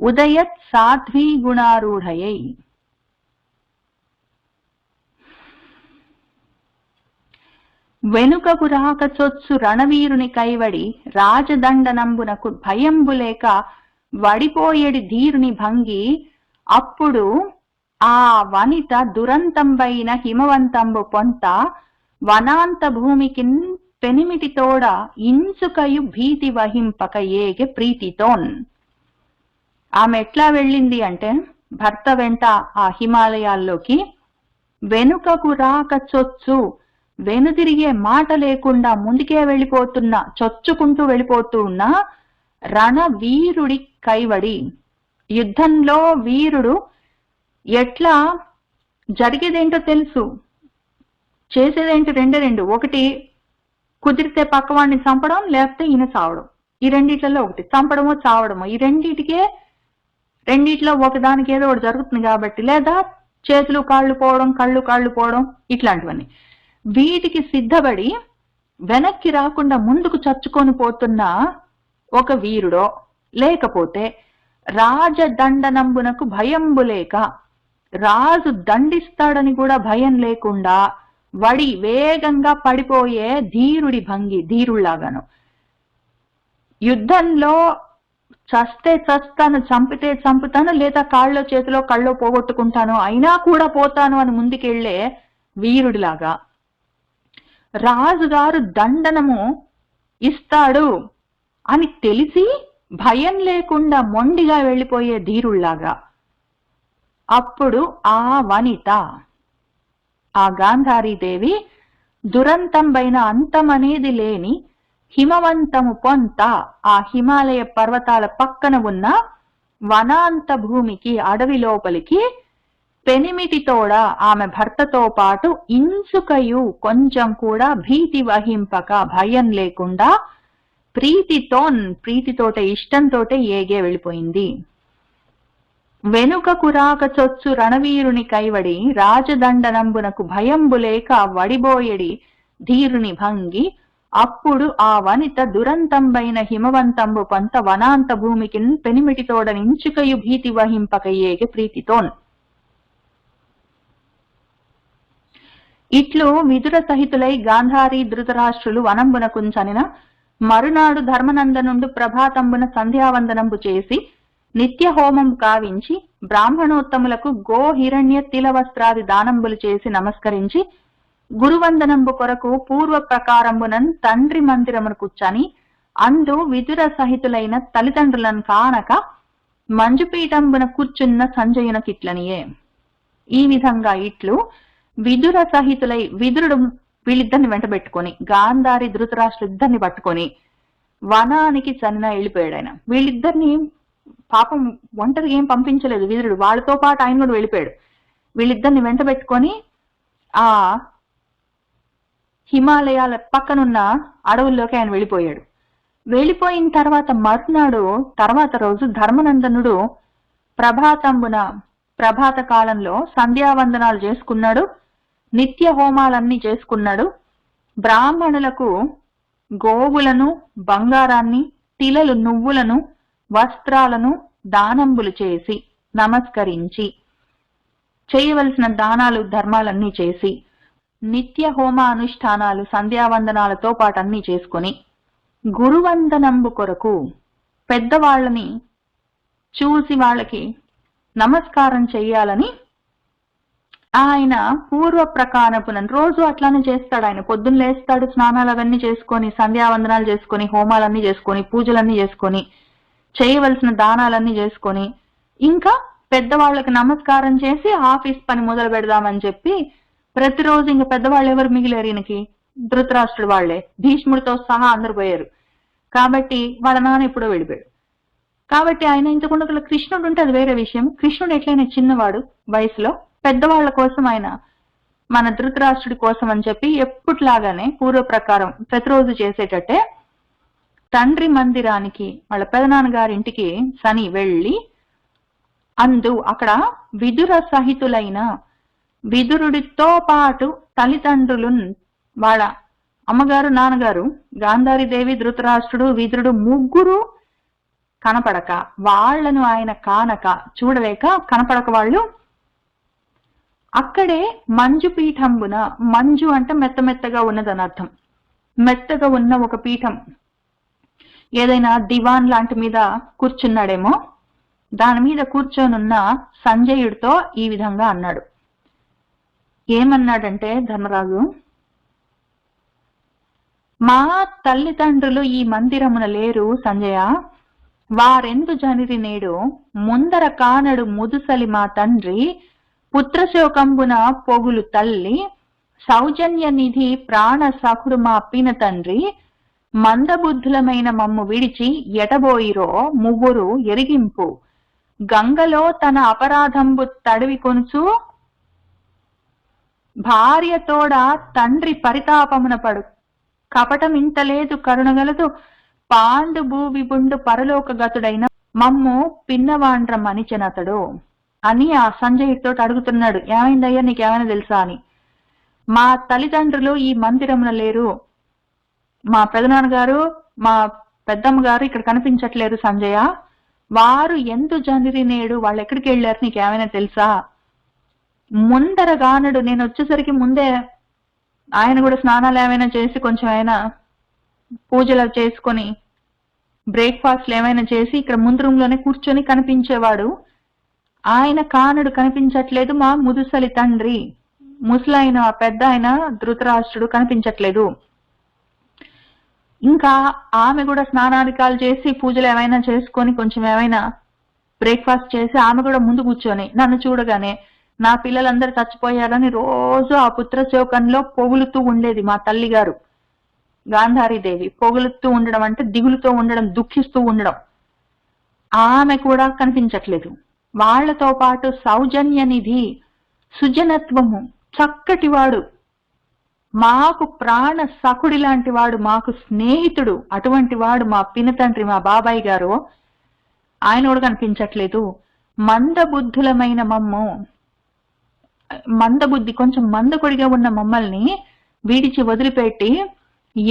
ఉదయత్ సాధ్వీ గుణారూఢయై. వెనుకకు రాక చొచ్చు రణవీరుని కైవడి రాజదండనంబునకు భయంబులేక వడిపోయేడి ధీరుని భంగి అప్పుడు ఆ వనిత దురంతంబైన హిమవంతంబు పొంత వనాంత భూమికిన్ పెనిమిటితోడ ఇంచుకయు భీతి వహింపక ఏగే ప్రీతితోన్. ఆమె ఎట్లా వెళ్ళింది అంటే భర్త వెంట ఆ హిమాలయాల్లోకి, వెనుకకు రాక చొచ్చు, వెనుదిరిగే మాట లేకుండా ముందుకే వెళ్ళిపోతున్నా, చొచ్చుకుంటూ వెళ్ళిపోతూ ఉన్న రణవీరుడి కైవడి. యుద్ధంలో వీరుడు ఎట్లా జరిగేదేంటో తెలుసు, చేసేదేంటో రెండు. ఒకటి కుదిరితే పక్కవాడిని చంపడం, లేకపోతే ఈయన చావడం. ఈ రెండిట్లలో ఒకటి, చంపడమో చావడమో. ఈ రెండిట్లో ఒకదానికి ఏదో ఒకటి జరుగుతుంది కాబట్టి, లేదా చేతులు కాళ్ళు పోవడం, కాళ్ళు పోవడం, ఇట్లాంటివన్నీ. వీటికి సిద్ధపడి వెనక్కి రాకుండా ముందుకు చచ్చుకొని పోతున్న ఒక వీరుడో, లేకపోతే రాజదండనంబునకు భయంబులేక, రాజు దండిస్తాడని కూడా భయం లేకుండా వడి వేగంగా పడిపోయే ధీరుడి భంగి, ధీరుళ్లాగాను. యుద్ధంలో చస్తే చస్తాను, చంపితే చంపుతాను, లేదా కాళ్ళలో చేతిలో కళ్ళో పోగొట్టుకుంటాను, అయినా కూడా పోతాను అని ముందుకెళ్లే వీరుడిలాగా, రాజుగారు దండనము ఇస్తాడు అని తెలిసి భయం లేకుండా మొండిగా వెళ్ళిపోయే ధీరుళ్లాగా. అప్పుడు ఆ వనిత, ఆ గాంధారీదేవి దురంతంబైన అంతమనేది లేని హిమవంతము పొంత, ఆ హిమాలయ పర్వతాల పక్కన ఉన్న వనాంత భూమికి, అడవి లోపలికి పెనిమిటితోడ ఆమె భర్తతో పాటు ఇంచుకయు కొంచెం కూడా భీతి వహింపక, భయం లేకుండా ప్రీతితోటే ఇష్టంతోటే ఏగే వెళ్ళిపోయింది. వెనుకకు రాక చొచ్చు రణవీరుని కైవడి రాజదండనంబునకు భయంబులేక వడిబోయడి ధీరుని భంగి అప్పుడు ఆ వనిత దురంతంబైన హిమవంతంబు పంత వనాంత భూమికి పెనిమిటితోడనించుకయు భీతి వహింపక ఏగే ప్రీతితోన్. ఇట్లు విదుర సహితులై గాంధారీ ధృతరాష్ట్రులు వనంబునకుంచనిన మరునాడు ధర్మనందనుండు ప్రభాతంబున సంధ్యావందనంబు చేసి నిత్య హోమం కావించి బ్రాహ్మణోత్తములకు గో హిరణ్య తిల వస్త్రాది దానంబులు చేసి నమస్కరించి గురువందనంబు కొరకు పూర్వ ప్రకారంబునన్ తండ్రి మందిరమును కూర్చొని అందు విదుర సహితులైన తల్లిదండ్రులను కానక మంజుపీఠంబున కూర్చున్న సంజయునకిట్లనియే. ఈ విధంగా ఇట్లు విదుర సహితులై, విదురుడు వీళ్ళిద్దరిని వెంటబెట్టుకొని గాంధారి ధృతరాష్ట్రులు ఇద్దరిని పట్టుకొని వనానికి చనిన వెళ్ళిపోయాడు. ఆయన వీళ్ళిద్దరిని పాపం ఒంటరిగా ఏం పంపించలేదు విదురుడు, వాళ్ళతో పాటు ఆయన కూడా వెళ్ళిపోయాడు. వీళ్ళిద్దరిని వెంటబెట్టుకొని ఆ హిమాలయాల పక్కనున్న అడవుల్లోకి ఆయన వెళ్ళిపోయాడు. వెళ్ళిపోయిన తర్వాత రోజు ధర్మనందనుడు ప్రభాత కాలంలో సంధ్యావందనాలు చేసుకున్నాడు, నిత్య హోమాలన్నీ చేసుకున్నాడు. బ్రాహ్మణులకు గోవులను, బంగారాన్ని, తిలలు, నువ్వులను, వస్త్రాలను దానంబులు చేసి నమస్కరించి చేయవలసిన దానాలు ధర్మాలన్నీ చేసి నిత్య హోమ అనుష్ఠానాలు సంధ్యావందనాలతో పాటు అన్నీ చేసుకొని గురువందనంబు కొరకు పెద్దవాళ్ళని చూసి వాళ్ళకి నమస్కారం చెయ్యాలని ఆయన పూర్వ ప్రకారపున రోజు అట్లానే చేస్తాడు. ఆయన పొద్దున్న లేస్తాడు, స్నానాలు అవన్నీ చేసుకొని సంధ్యావందనాలు చేసుకొని హోమాలన్నీ చేసుకొని పూజలన్నీ చేసుకొని చేయవలసిన దానాలన్నీ చేసుకొని ఇంకా పెద్దవాళ్ళకి నమస్కారం చేసి ఆఫీస్ పని మొదలు పెడదామని చెప్పి ప్రతిరోజు ఇంకా పెద్దవాళ్ళు ఎవరు మిగిలేరు ఈయనకి? ధృతరాష్ట్రుడు వాళ్లే, భీష్ముడితో సహా అందరు పోయారు. కాబట్టి వాళ్ళ నాన్న ఎప్పుడో వెళ్ళిపోయాడు. కాబట్టి ఆయన ఇంతకుండా కృష్ణుడు ఉంటే అది వేరే విషయం. కృష్ణుడు ఎట్లయినా చిన్నవాడు వయసులో, పెద్దవాళ్ల కోసం ఆయన మన ధృతరాష్ట్రుడి కోసం అని చెప్పి ఎప్పుట్లాగానే పూర్వ ప్రకారం ప్రతిరోజు చేసేటట్టే తండ్రి మందిరానికి వాళ్ళ పెదనాన్నగారింటికి శని వెళ్ళి అక్కడ విదుర సహితులైన విదురుడితో పాటు తల్లిదండ్రులు, వాళ్ళ అమ్మగారు నాన్నగారు గాంధారీదేవి, ధృతరాష్ట్రుడు, విదురుడు ముగ్గురు కనపడక, వాళ్లను ఆయన కానక చూడలేక కనపడక వాళ్ళు అక్కడే మంజు పీఠంబున, మంజు అంటే మెత్తమెత్తగా ఉన్నదని అర్థం, మెత్తగా ఉన్న ఒక పీఠం, ఏదైనా దివాన్ లాంటి మీద కూర్చున్నాడేమో, దాని మీద కూర్చొనున్న సంజయుడితో ఈ విధంగా అన్నాడు. ఏమన్నాడంటే ధర్మరాజు, మా తల్లిదండ్రులు ఈ మందిరమున లేరు సంజయ, వారెందు జనిరి నేడు, ముందర కానడు ముదుసలి మా తండ్రి, పుత్రశోకంబున పొగులు తల్లి, సౌజన్య నిధి ప్రాణ సఖుడు మా పిన తండ్రి, మందబుద్ధులమైన మమ్ము విడిచి ఎటబోయిరో ముగ్గురు ఎరిగింపు, గంగలో తన అపరాధంబు తడివి కొనుచు, భార్యతోడ తండ్రి పరితాపమున పడు, కపటమింతలేదు కరుణగలదు, పాండు భూవిబుండు పరలోక గతుడైన మమ్ము పిన్నవాండ్ర మనిచెనతడు అని ఆ సంజయుడితో అడుగుతున్నాడు. ఏమైందయ్యా, నీకేమైనా తెలుసా అని. మా తల్లిదండ్రులు ఈ మందిరమున లేరు, మా పెదనాన్నగారు మా పెద్దమ్మ గారు ఇక్కడ కనిపించట్లేరు సంజయ, వారు ఎందు జనిరి నేడు, వాళ్ళు ఎక్కడికి వెళ్ళారు నీకేమైనా తెలుసా? ముందర గానడు, నేను వచ్చేసరికి ముందే ఆయన కూడా స్నానాలు ఏమైనా చేసి కొంచెం అయినా పూజలు చేసుకొని బ్రేక్ఫాస్ట్లు ఏమైనా చేసి ఇక్కడ ముందు రూమ్ లోనే కూర్చొని కనిపించేవాడు. ఆయన కానడు, కనిపించట్లేదు మా ముదుసలి తండ్రి, ముసలైన పెద్ద ఆయన ధృతరాష్ట్రుడు కనిపించట్లేదు. ఇంకా ఆమె కూడా స్నానాధికాలు చేసి పూజలు ఏమైనా చేసుకొని కొంచెం ఏమైనా బ్రేక్ఫాస్ట్ చేసి ఆమె కూడా ముందు కూర్చొని నన్ను చూడగానే నా పిల్లలందరూ చచ్చిపోయారని రోజు ఆ పుత్రశోకంలో పొగులుతూ ఉండేది మా తల్లి గారు గాంధారీదేవి. పొగులుతూ ఉండడం అంటే దిగులుతో ఉండడం, దుఃఖిస్తూ ఉండడం. ఆమె కూడా కనిపించట్లేదు. వాళ్లతో పాటు సౌజన్య నిధి, సుజనత్వము, చక్కటివాడు, మాకు ప్రాణ సఖుడి లాంటి వాడు, మాకు స్నేహితుడు, అటువంటి వాడు మా పినతండ్రి మా బాబాయ్ గారు, ఆయన కూడా కనిపించట్లేదు. మందబుద్ధులమైన మమ్ము, మందబుద్ధి కొంచెం మందకొడిగా ఉన్న మమ్మల్ని విడిచి వదిలిపెట్టి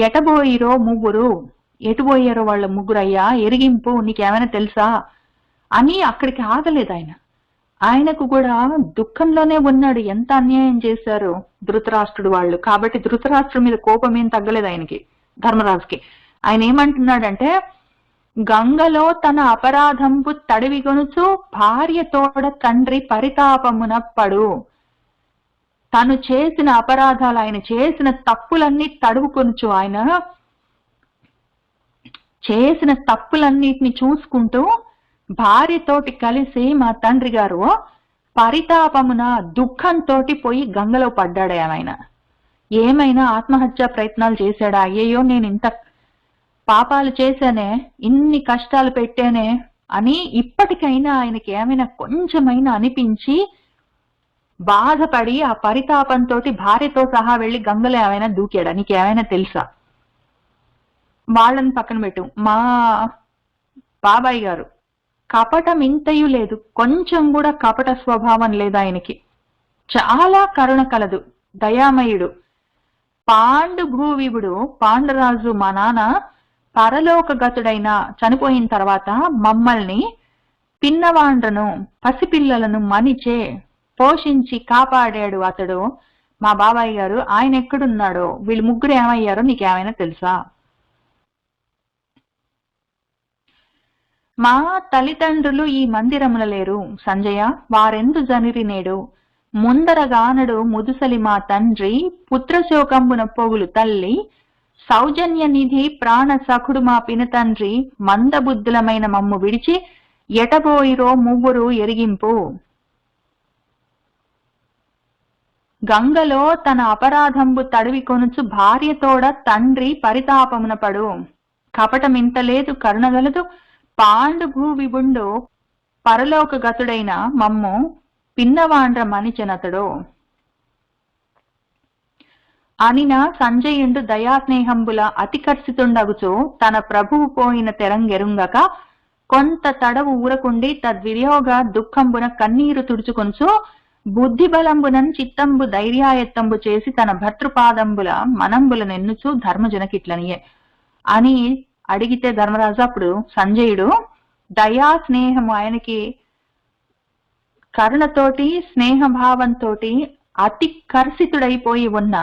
ఎటబోయిరో ముగ్గురు, ఎటుపోయారో వాళ్ళ ముగ్గురయ్యా ఎరిగింపు, నీకేమైనా తెలుసా అని అక్కడికి ఆగలేదు ఆయన. ఆయనకు కూడా దుఃఖంలోనే ఉన్నాడు. ఎంత అన్యాయం చేశారు ధృతరాష్ట్రుడు వాళ్ళు. కాబట్టి ధృతరాష్ట్రుడి మీద కోపం ఏం తగ్గలేదు ఆయనకి, ధర్మరాజుకి. ఆయన ఏమంటున్నాడంటే, గంగలో తన అపరాధంపు తడివి కొనుచు, భార్య తోడ తండ్రి పరితాపమున పడు. తను చేసిన అపరాధాలు, ఆయన చేసిన తప్పులన్నీ తడువుకొనుచు, ఆయన చేసిన తప్పులన్నిటిని చూసుకుంటూ భార్యతోటి కలిసి మా తండ్రి గారు పరితాపమున దుఃఖంతో పోయి గంగలో పడ్డాడు. ఆయన ఏమైనా ఆత్మహత్య ప్రయత్నాలు చేశాడా? అయ్యయ్యో నేను ఇంత పాపాలు చేశానే, ఇన్ని కష్టాలు పెట్టానే అని ఇప్పటికైనా ఆయనకి ఏమైనా కొంచెమైనా అనిపించి బాధపడి ఆ పరితాపంతో భార్యతో సహా వెళ్లి గంగలో ఏమైనా దూకాడా? నీకేమైనా తెలుసా? వాళ్ళని పక్కన పెట్టు. మా బాబాయ్ గారు కపటం ఇంతయు లేదు, కొంచెం కూడా కపట స్వభావం లేదు ఆయనకి. చాలా కరుణ కలదు, దయామయుడు. పాండు భూవిభుడు, పాండురాజు మా నాన్న పరలోక గతుడైన చనిపోయిన తర్వాత మమ్మల్ని పిన్నవాండ్రను, పసిపిల్లలను మనిచే పోషించి కాపాడాడు అతడు మా బాబాయ్ గారు. ఆయన ఎక్కడున్నాడో, వీళ్ళు ముగ్గురు ఏమయ్యారో నీకేమైనా తెలుసా? మా తల్లిదండ్రులు ఈ మందిరముల లేరు సంజయ, వారెందు జనిరి నేడు, ముందరగానడు ముదుసలి మా తండ్రి, పుత్రశోకంబున పొగులు తల్లి, సౌజన్య నిధి ప్రాణ సఖుడు మా పినతండ్రి మందబుద్ధులమైన మమ్ము విడిచి ఎటబోయిరో మువ్వురు ఎరిగింపు. గంగలో తన అపరాధంబు తడివి కొనుచు భార్యతోడ తండ్రి పరితాపమున పడు. కపటమింతలేదు కరుణగలదు పాండు భూ విభుండు పరలోక గతుడైన మమ్ము పిన్నవాండ్ర మనిచెనతడు. అనిన సంజయుండు దయాస్నేహంబుల అతికర్షితుండగుచు తన ప్రభువు పోయిన తెరంగెరుంగక కొంత తడవు ఊరకుండి తద్వినియోగ దుఃఖంబున కన్నీరు తుడుచుకొనుచు బుద్ధి బలంబునన్ చిత్తంబు ధైర్యాయత్తంబు చేసి తన భర్తృపాదంబుల మనంబుల నెన్నుచు ధర్మజనకిట్లనియే అని అడిగితే ధర్మరాజు అప్పుడు సంజయుడు దయా స్నేహము ఆయనకి కరుణతోటి స్నేహభావంతో అతి కర్షితుడైపోయి ఉన్న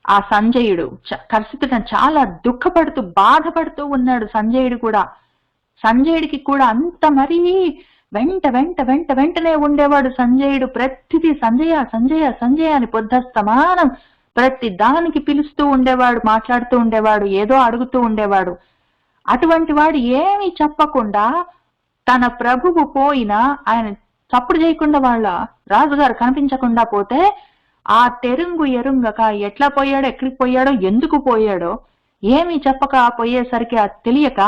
ఆ సంజయుడు కర్షితుడని చాలా దుఃఖపడుతూ బాధపడుతూ ఉన్నాడు. సంజయుడు కూడా సంజయుడికి కూడా అంత మరీ వెంటనే ఉండేవాడు సంజయుడు. ప్రతిదీ సంజయ సంజయ సంజయ అని పొద్దస్తమానం ప్రతి దానికి పిలుస్తూ ఉండేవాడు, మాట్లాడుతూ ఉండేవాడు, ఏదో అడుగుతూ ఉండేవాడు. అటువంటి వాడు ఏమీ చెప్పకుండా తన ప్రభువు పోయినా ఆయన చప్పుడు చేయకుండా వాళ్ళ రాజుగారు కనిపించకుండా పోతే ఆ తెరుంగు ఎరుంగక ఎట్లా పోయాడో ఎక్కడికి పోయాడో ఎందుకు పోయాడో ఏమీ చెప్పక పోయేసరికి ఆ తెలియక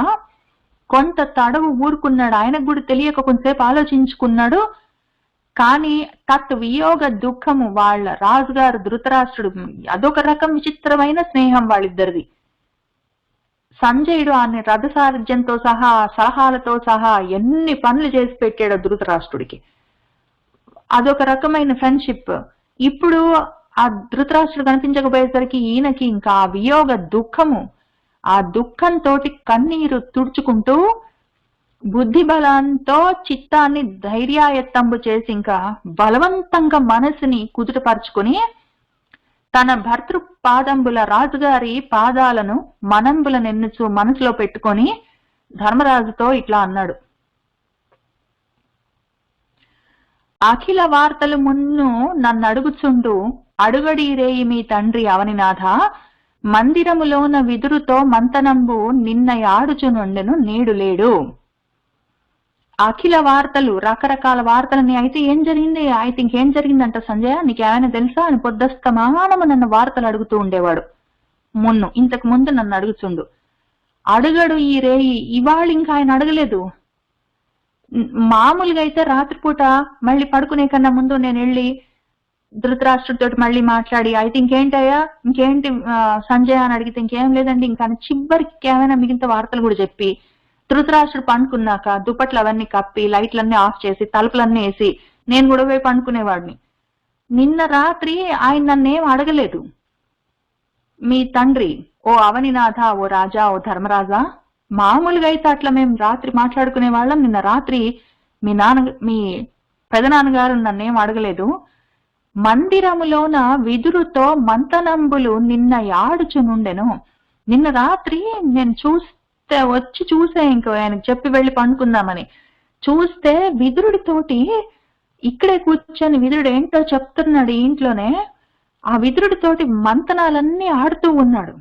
కొంత తడవు ఊరుకున్నాడు. ఆయనకు కూడా తెలియక కొంతసేపు ఆలోచించుకున్నాడు. కానీ తత్ వియోగ దుఃఖము వాళ్ళ రాజుగారు ధృతరాష్ట్రుడు అదొక రకం విచిత్రమైన స్నేహం వాళ్ళిద్దరిది. సంజయుడు ఆయన రథసారథ్యంతో సహా సలహాలతో సహా ఎన్ని పనులు చేసి పెట్టాడో ధృతరాష్ట్రుడికి. అదొక రకమైన ఫ్రెండ్షిప్. ఇప్పుడు ఆ ధృతరాష్ట్రుడు కనిపించకపోయేసరికి ఈయనకి ఇంకా ఆ వియోగ దుఃఖము, ఆ దుఃఖంతో కన్నీరు తుడుచుకుంటూ బుద్ధి బలంతో చిత్తాన్ని ధైర్యాయత్తంబు చేసి ఇంకా బలవంతంగా మనసుని కుదుటపరుచుకుని తన భర్తృ పాదంబుల రాజుగారి పాదాలను మనంబుల నెన్నుచు మనసులో పెట్టుకొని ధర్మరాజుతో ఇట్లా అన్నాడు. అఖిల వార్తలు మున్ను నన్ను అడుగుచుండు అడుగడి రేయి మీ తండ్రి అవనినాథ మందిరములోన విదురుతో మంతనంబు నిన్న ఆడుచునుండెను నేడు లేడు. అఖిల వార్తలు రకరకాల వార్తలని అయితే ఏం జరిగింది, అయితే ఇంకేం జరిగిందంట సంజయ నీకేమైనా తెలుసా అని పొద్దస్తమానము నన్ను వార్తలు అడుగుతూ ఉండేవాడు. ఇంతకు ముందు నన్ను అడుగుచుండు. అడుగడు ఈ రేయి ఇవాళ ఇంకా ఆయన అడగలేదు. మామూలుగా అయితే రాత్రిపూట మళ్ళీ పడుకునే కన్నా ముందు నేను వెళ్ళి ధృతరాష్ట్రుడితో మళ్ళీ మాట్లాడి అయితే ఇంకేంటయ్యా ఇంకేంటి సంజయ్ అని అడిగితే ఇంకేం లేదండి ఇంకా చివరికి ఏమైనా మిగతా వార్తలు కూడా చెప్పి ధృతరాష్ట్రుడు పండుకున్నాక దుప్పట్లు అవన్నీ కప్పి లైట్లన్నీ ఆఫ్ చేసి తలుపులన్నీ వేసి నేను కూడా పోయి పండుకునేవాడిని. నిన్న రాత్రి ఆయన నన్నేం అడగలేదు. మీ తండ్రి ఓ అవనినాథ ఓ రాజా ఓ ధర్మరాజా మామూలుగా అయితే అట్లా మేము రాత్రి మాట్లాడుకునే వాళ్ళం. నిన్న రాత్రి మీ పెదనాన్నగారు నన్నేం అడగలేదు. మందిరములోన విదురుతో మంతనంబులు నిన్న ఆడుచునుండెను. నిన్న రాత్రి నేను వచ్చి చూసే ఇంకో ఆయనకు చెప్పి వెళ్ళి పండుకుందామని చూస్తే విదురుడితోటి ఇక్కడే కూర్చొని విదురుడు ఏంటో చెప్తున్నాడు ఇంట్లోనే. ఆ విదురుడితోటి మంతనాలన్నీ ఆడుతూ ఉన్నాడు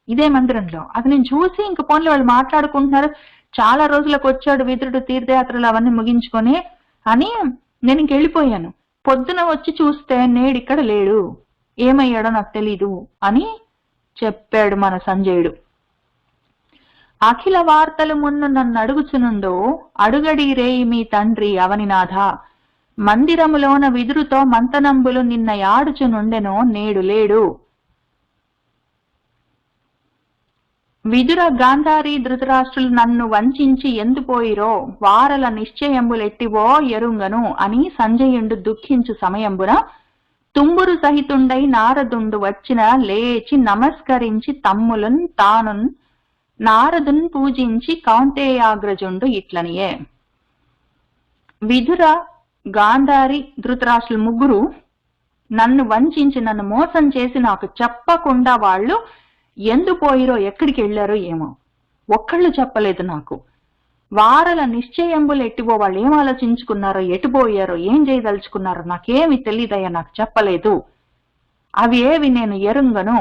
ఇదే మందిరంలో. అది నేను చూసి ఇంక పోన్లు వాళ్ళు మాట్లాడుకుంటున్నారు. చాలా రోజులకు వచ్చాడు విదురుడు తీర్థయాత్రలు అవన్నీ ముగించుకొని అని నేను ఇంకెళ్ళిపోయాను. పొద్దున వచ్చి చూస్తే నేడిక్కడ లేడు, ఏమయ్యాడో నాకు తెలీదు అని చెప్పాడు మన సంజయుడు. అఖిల వార్తలు మున్ను నన్ను అడుగుచునుండో అడుగడి రేయి మీ తండ్రి అవనినాథ మందిరములోన విదురుతో మంతనంబులు నిన్న ఆడుచునుండెనో నేడు లేడు. విదుర గాంధారి ధృతరాష్ట్రులు నన్ను వంచించి ఎందుపోయిరో వారల నిశ్చయంబులెట్టివో ఎరుంగను అని సంజయుండు దుఃఖించు సమయంబున తుంబురు సహితుండై నారదుండు వచ్చిన లేచి నమస్కరించి తమ్ములున్ తానున్ నారదున్ పూజించి కౌంతేయాగ్రజుండు ఇట్లనియే. విదుర గాంధారి ధృతరాష్ట్రులు ముగ్గురు నన్ను వంచించి నన్ను మోసం చేసి నాకు చెప్పకుండా వాళ్ళు ఎందుపోయిరో ఎక్కడికి వెళ్ళారో ఏమో ఒక్కళ్ళు చెప్పలేదు నాకు. వారల నిశ్చయంబులు ఎట్టివో వాళ్ళు ఏం ఆలోచించుకున్నారో ఎటుపోయారో ఏం చేయదలుచుకున్నారో నాకేమి తెలీదయ్యా నాకు చెప్పలేదు. అవి ఏవి నేను ఎరుంగను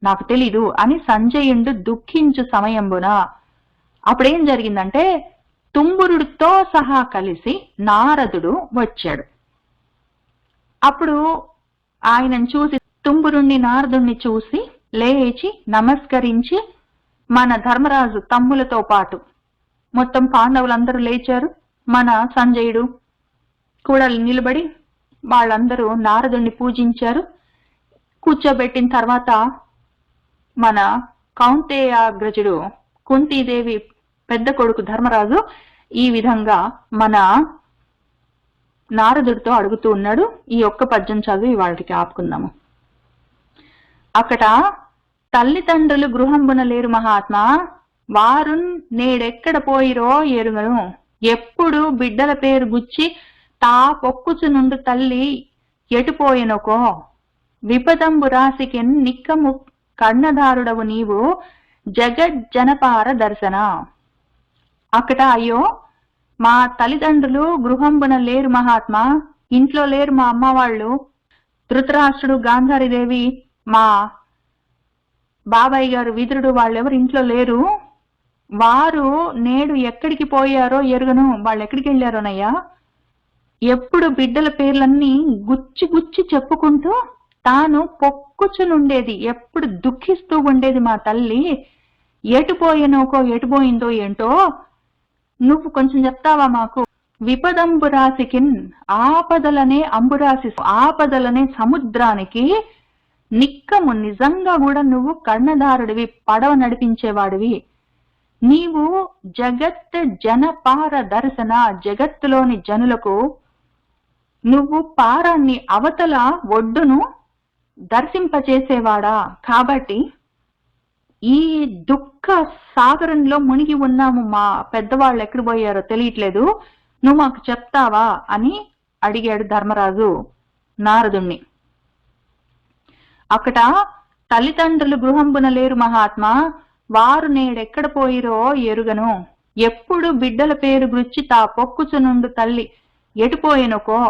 నాకు తెలీదు అని సంజయుడు దుఃఖించు సమయంబున అప్పుడేం జరిగిందంటే తుంబురుడితో సహా కలిసి నారదుడు వచ్చాడు. అప్పుడు ఆయనను చూసి తుంబురుణ్ణి నారదుణ్ణి చూసి లేచి నమస్కరించి మన ధర్మరాజు తమ్ములతో పాటు మొత్తం పాండవులందరూ లేచారు. మన సంజయుడు కూడా నిలబడి వాళ్ళందరూ నారదుణ్ణి పూజించారు. కూర్చోబెట్టిన తర్వాత మన కౌంతేయాగ్రజుడు కుంతీదేవి పెద్ద కొడుకు ధర్మరాజు ఈ విధంగా మన నారదుడితో అడుగుతూ ఉన్నాడు. ఈ ఒక్క పద్యం చదివి వాళ్ళకి ఆపుకుందాము. అక్కడ తల్లిదండ్రులు గృహంబున లేరు మహాత్మా, వారు నేడెక్కడ పోయిరో ఎరుగను. ఎప్పుడు బిడ్డల పేరు గుచ్చి తా పొక్కుచునుండు తల్లి ఎటుపోయెనొకో. విపదంబు రాసికెన్ నిక్కము కర్ణధారుడవు నీవు జగజ్జనపార దర్శన. అక్కడ అయ్యో మా తల్లిదండ్రులు గృహంబున లేరు మహాత్మా, ఇంట్లో లేరు మా అమ్మ వాళ్ళు. ధృతరాష్ట్రుడు, గాంధారీదేవి, మా బాబాయ్ గారు విదురుడు వాళ్ళెవరు ఇంట్లో లేరు. వారు నేడు ఎక్కడికి పోయారో ఎరుగను. వాళ్ళు ఎక్కడికి వెళ్ళారోనయ్యా. ఎప్పుడు బిడ్డల పేర్లన్నీ గుచ్చి గుచ్చి చెప్పుకుంటూ తాను పొక్కుచునుండేది, ఎప్పుడు దుఃఖిస్తూ ఉండేది మా తల్లి. ఎటుపోయేనోకో, ఎటుపోయిందో ఏంటో నువ్వు కొంచెం చెప్తావా మాకు. విపదంబురాశికిన్, ఆపదలనే అంబురాశి, ఆపదలనే సముద్రానికి నిక్కము, నిజంగా కూడా నువ్వు కర్ణధారుడివి, పడవ నడిపించేవాడివి. నీవు జగత్ జనపార దర్శన, జగత్తులోని జనులకు నువ్వు పారాన్ని, అవతల ఒడ్డును దర్శింపచేసేవాడా. కాబట్టి ఈ దుఃఖ సాగరంలో మునిగి ఉన్నాము, మా పెద్దవాళ్ళు ఎక్కడ పోయారో తెలియట్లేదు, నువ్వు మాకు చెప్తావా అని అడిగాడు ధర్మరాజు నారదుణ్ణి. అక్కడ తల్లిదండ్రులు గృహంబున లేరు మహాత్మా, వారు నేడెక్కడ పోయిరో ఎరుగను. ఎప్పుడు బిడ్డల పేరు గుచ్చి తా పొక్కుచునుండు తల్లి ఎటుపోయెనొకో.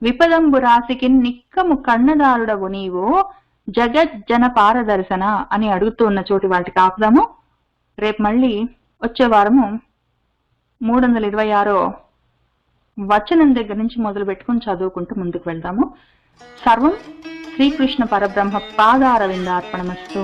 విపదంబు రాశికి నిక్కము కన్నదారుడవు నీవు జగజ్జన పారదర్శన అని అడుగుతూ ఉన్న చోటి వాటికి ఆపుదాము. రేపు మళ్ళీ వచ్చే వారము 326 వచనం దగ్గర నుంచి మొదలు పెట్టుకుని చదువుకుంటూ ముందుకు వెళ్దాము. సర్వం శ్రీకృష్ణ పరబ్రహ్మ పాదారవిందార్పణమస్తు.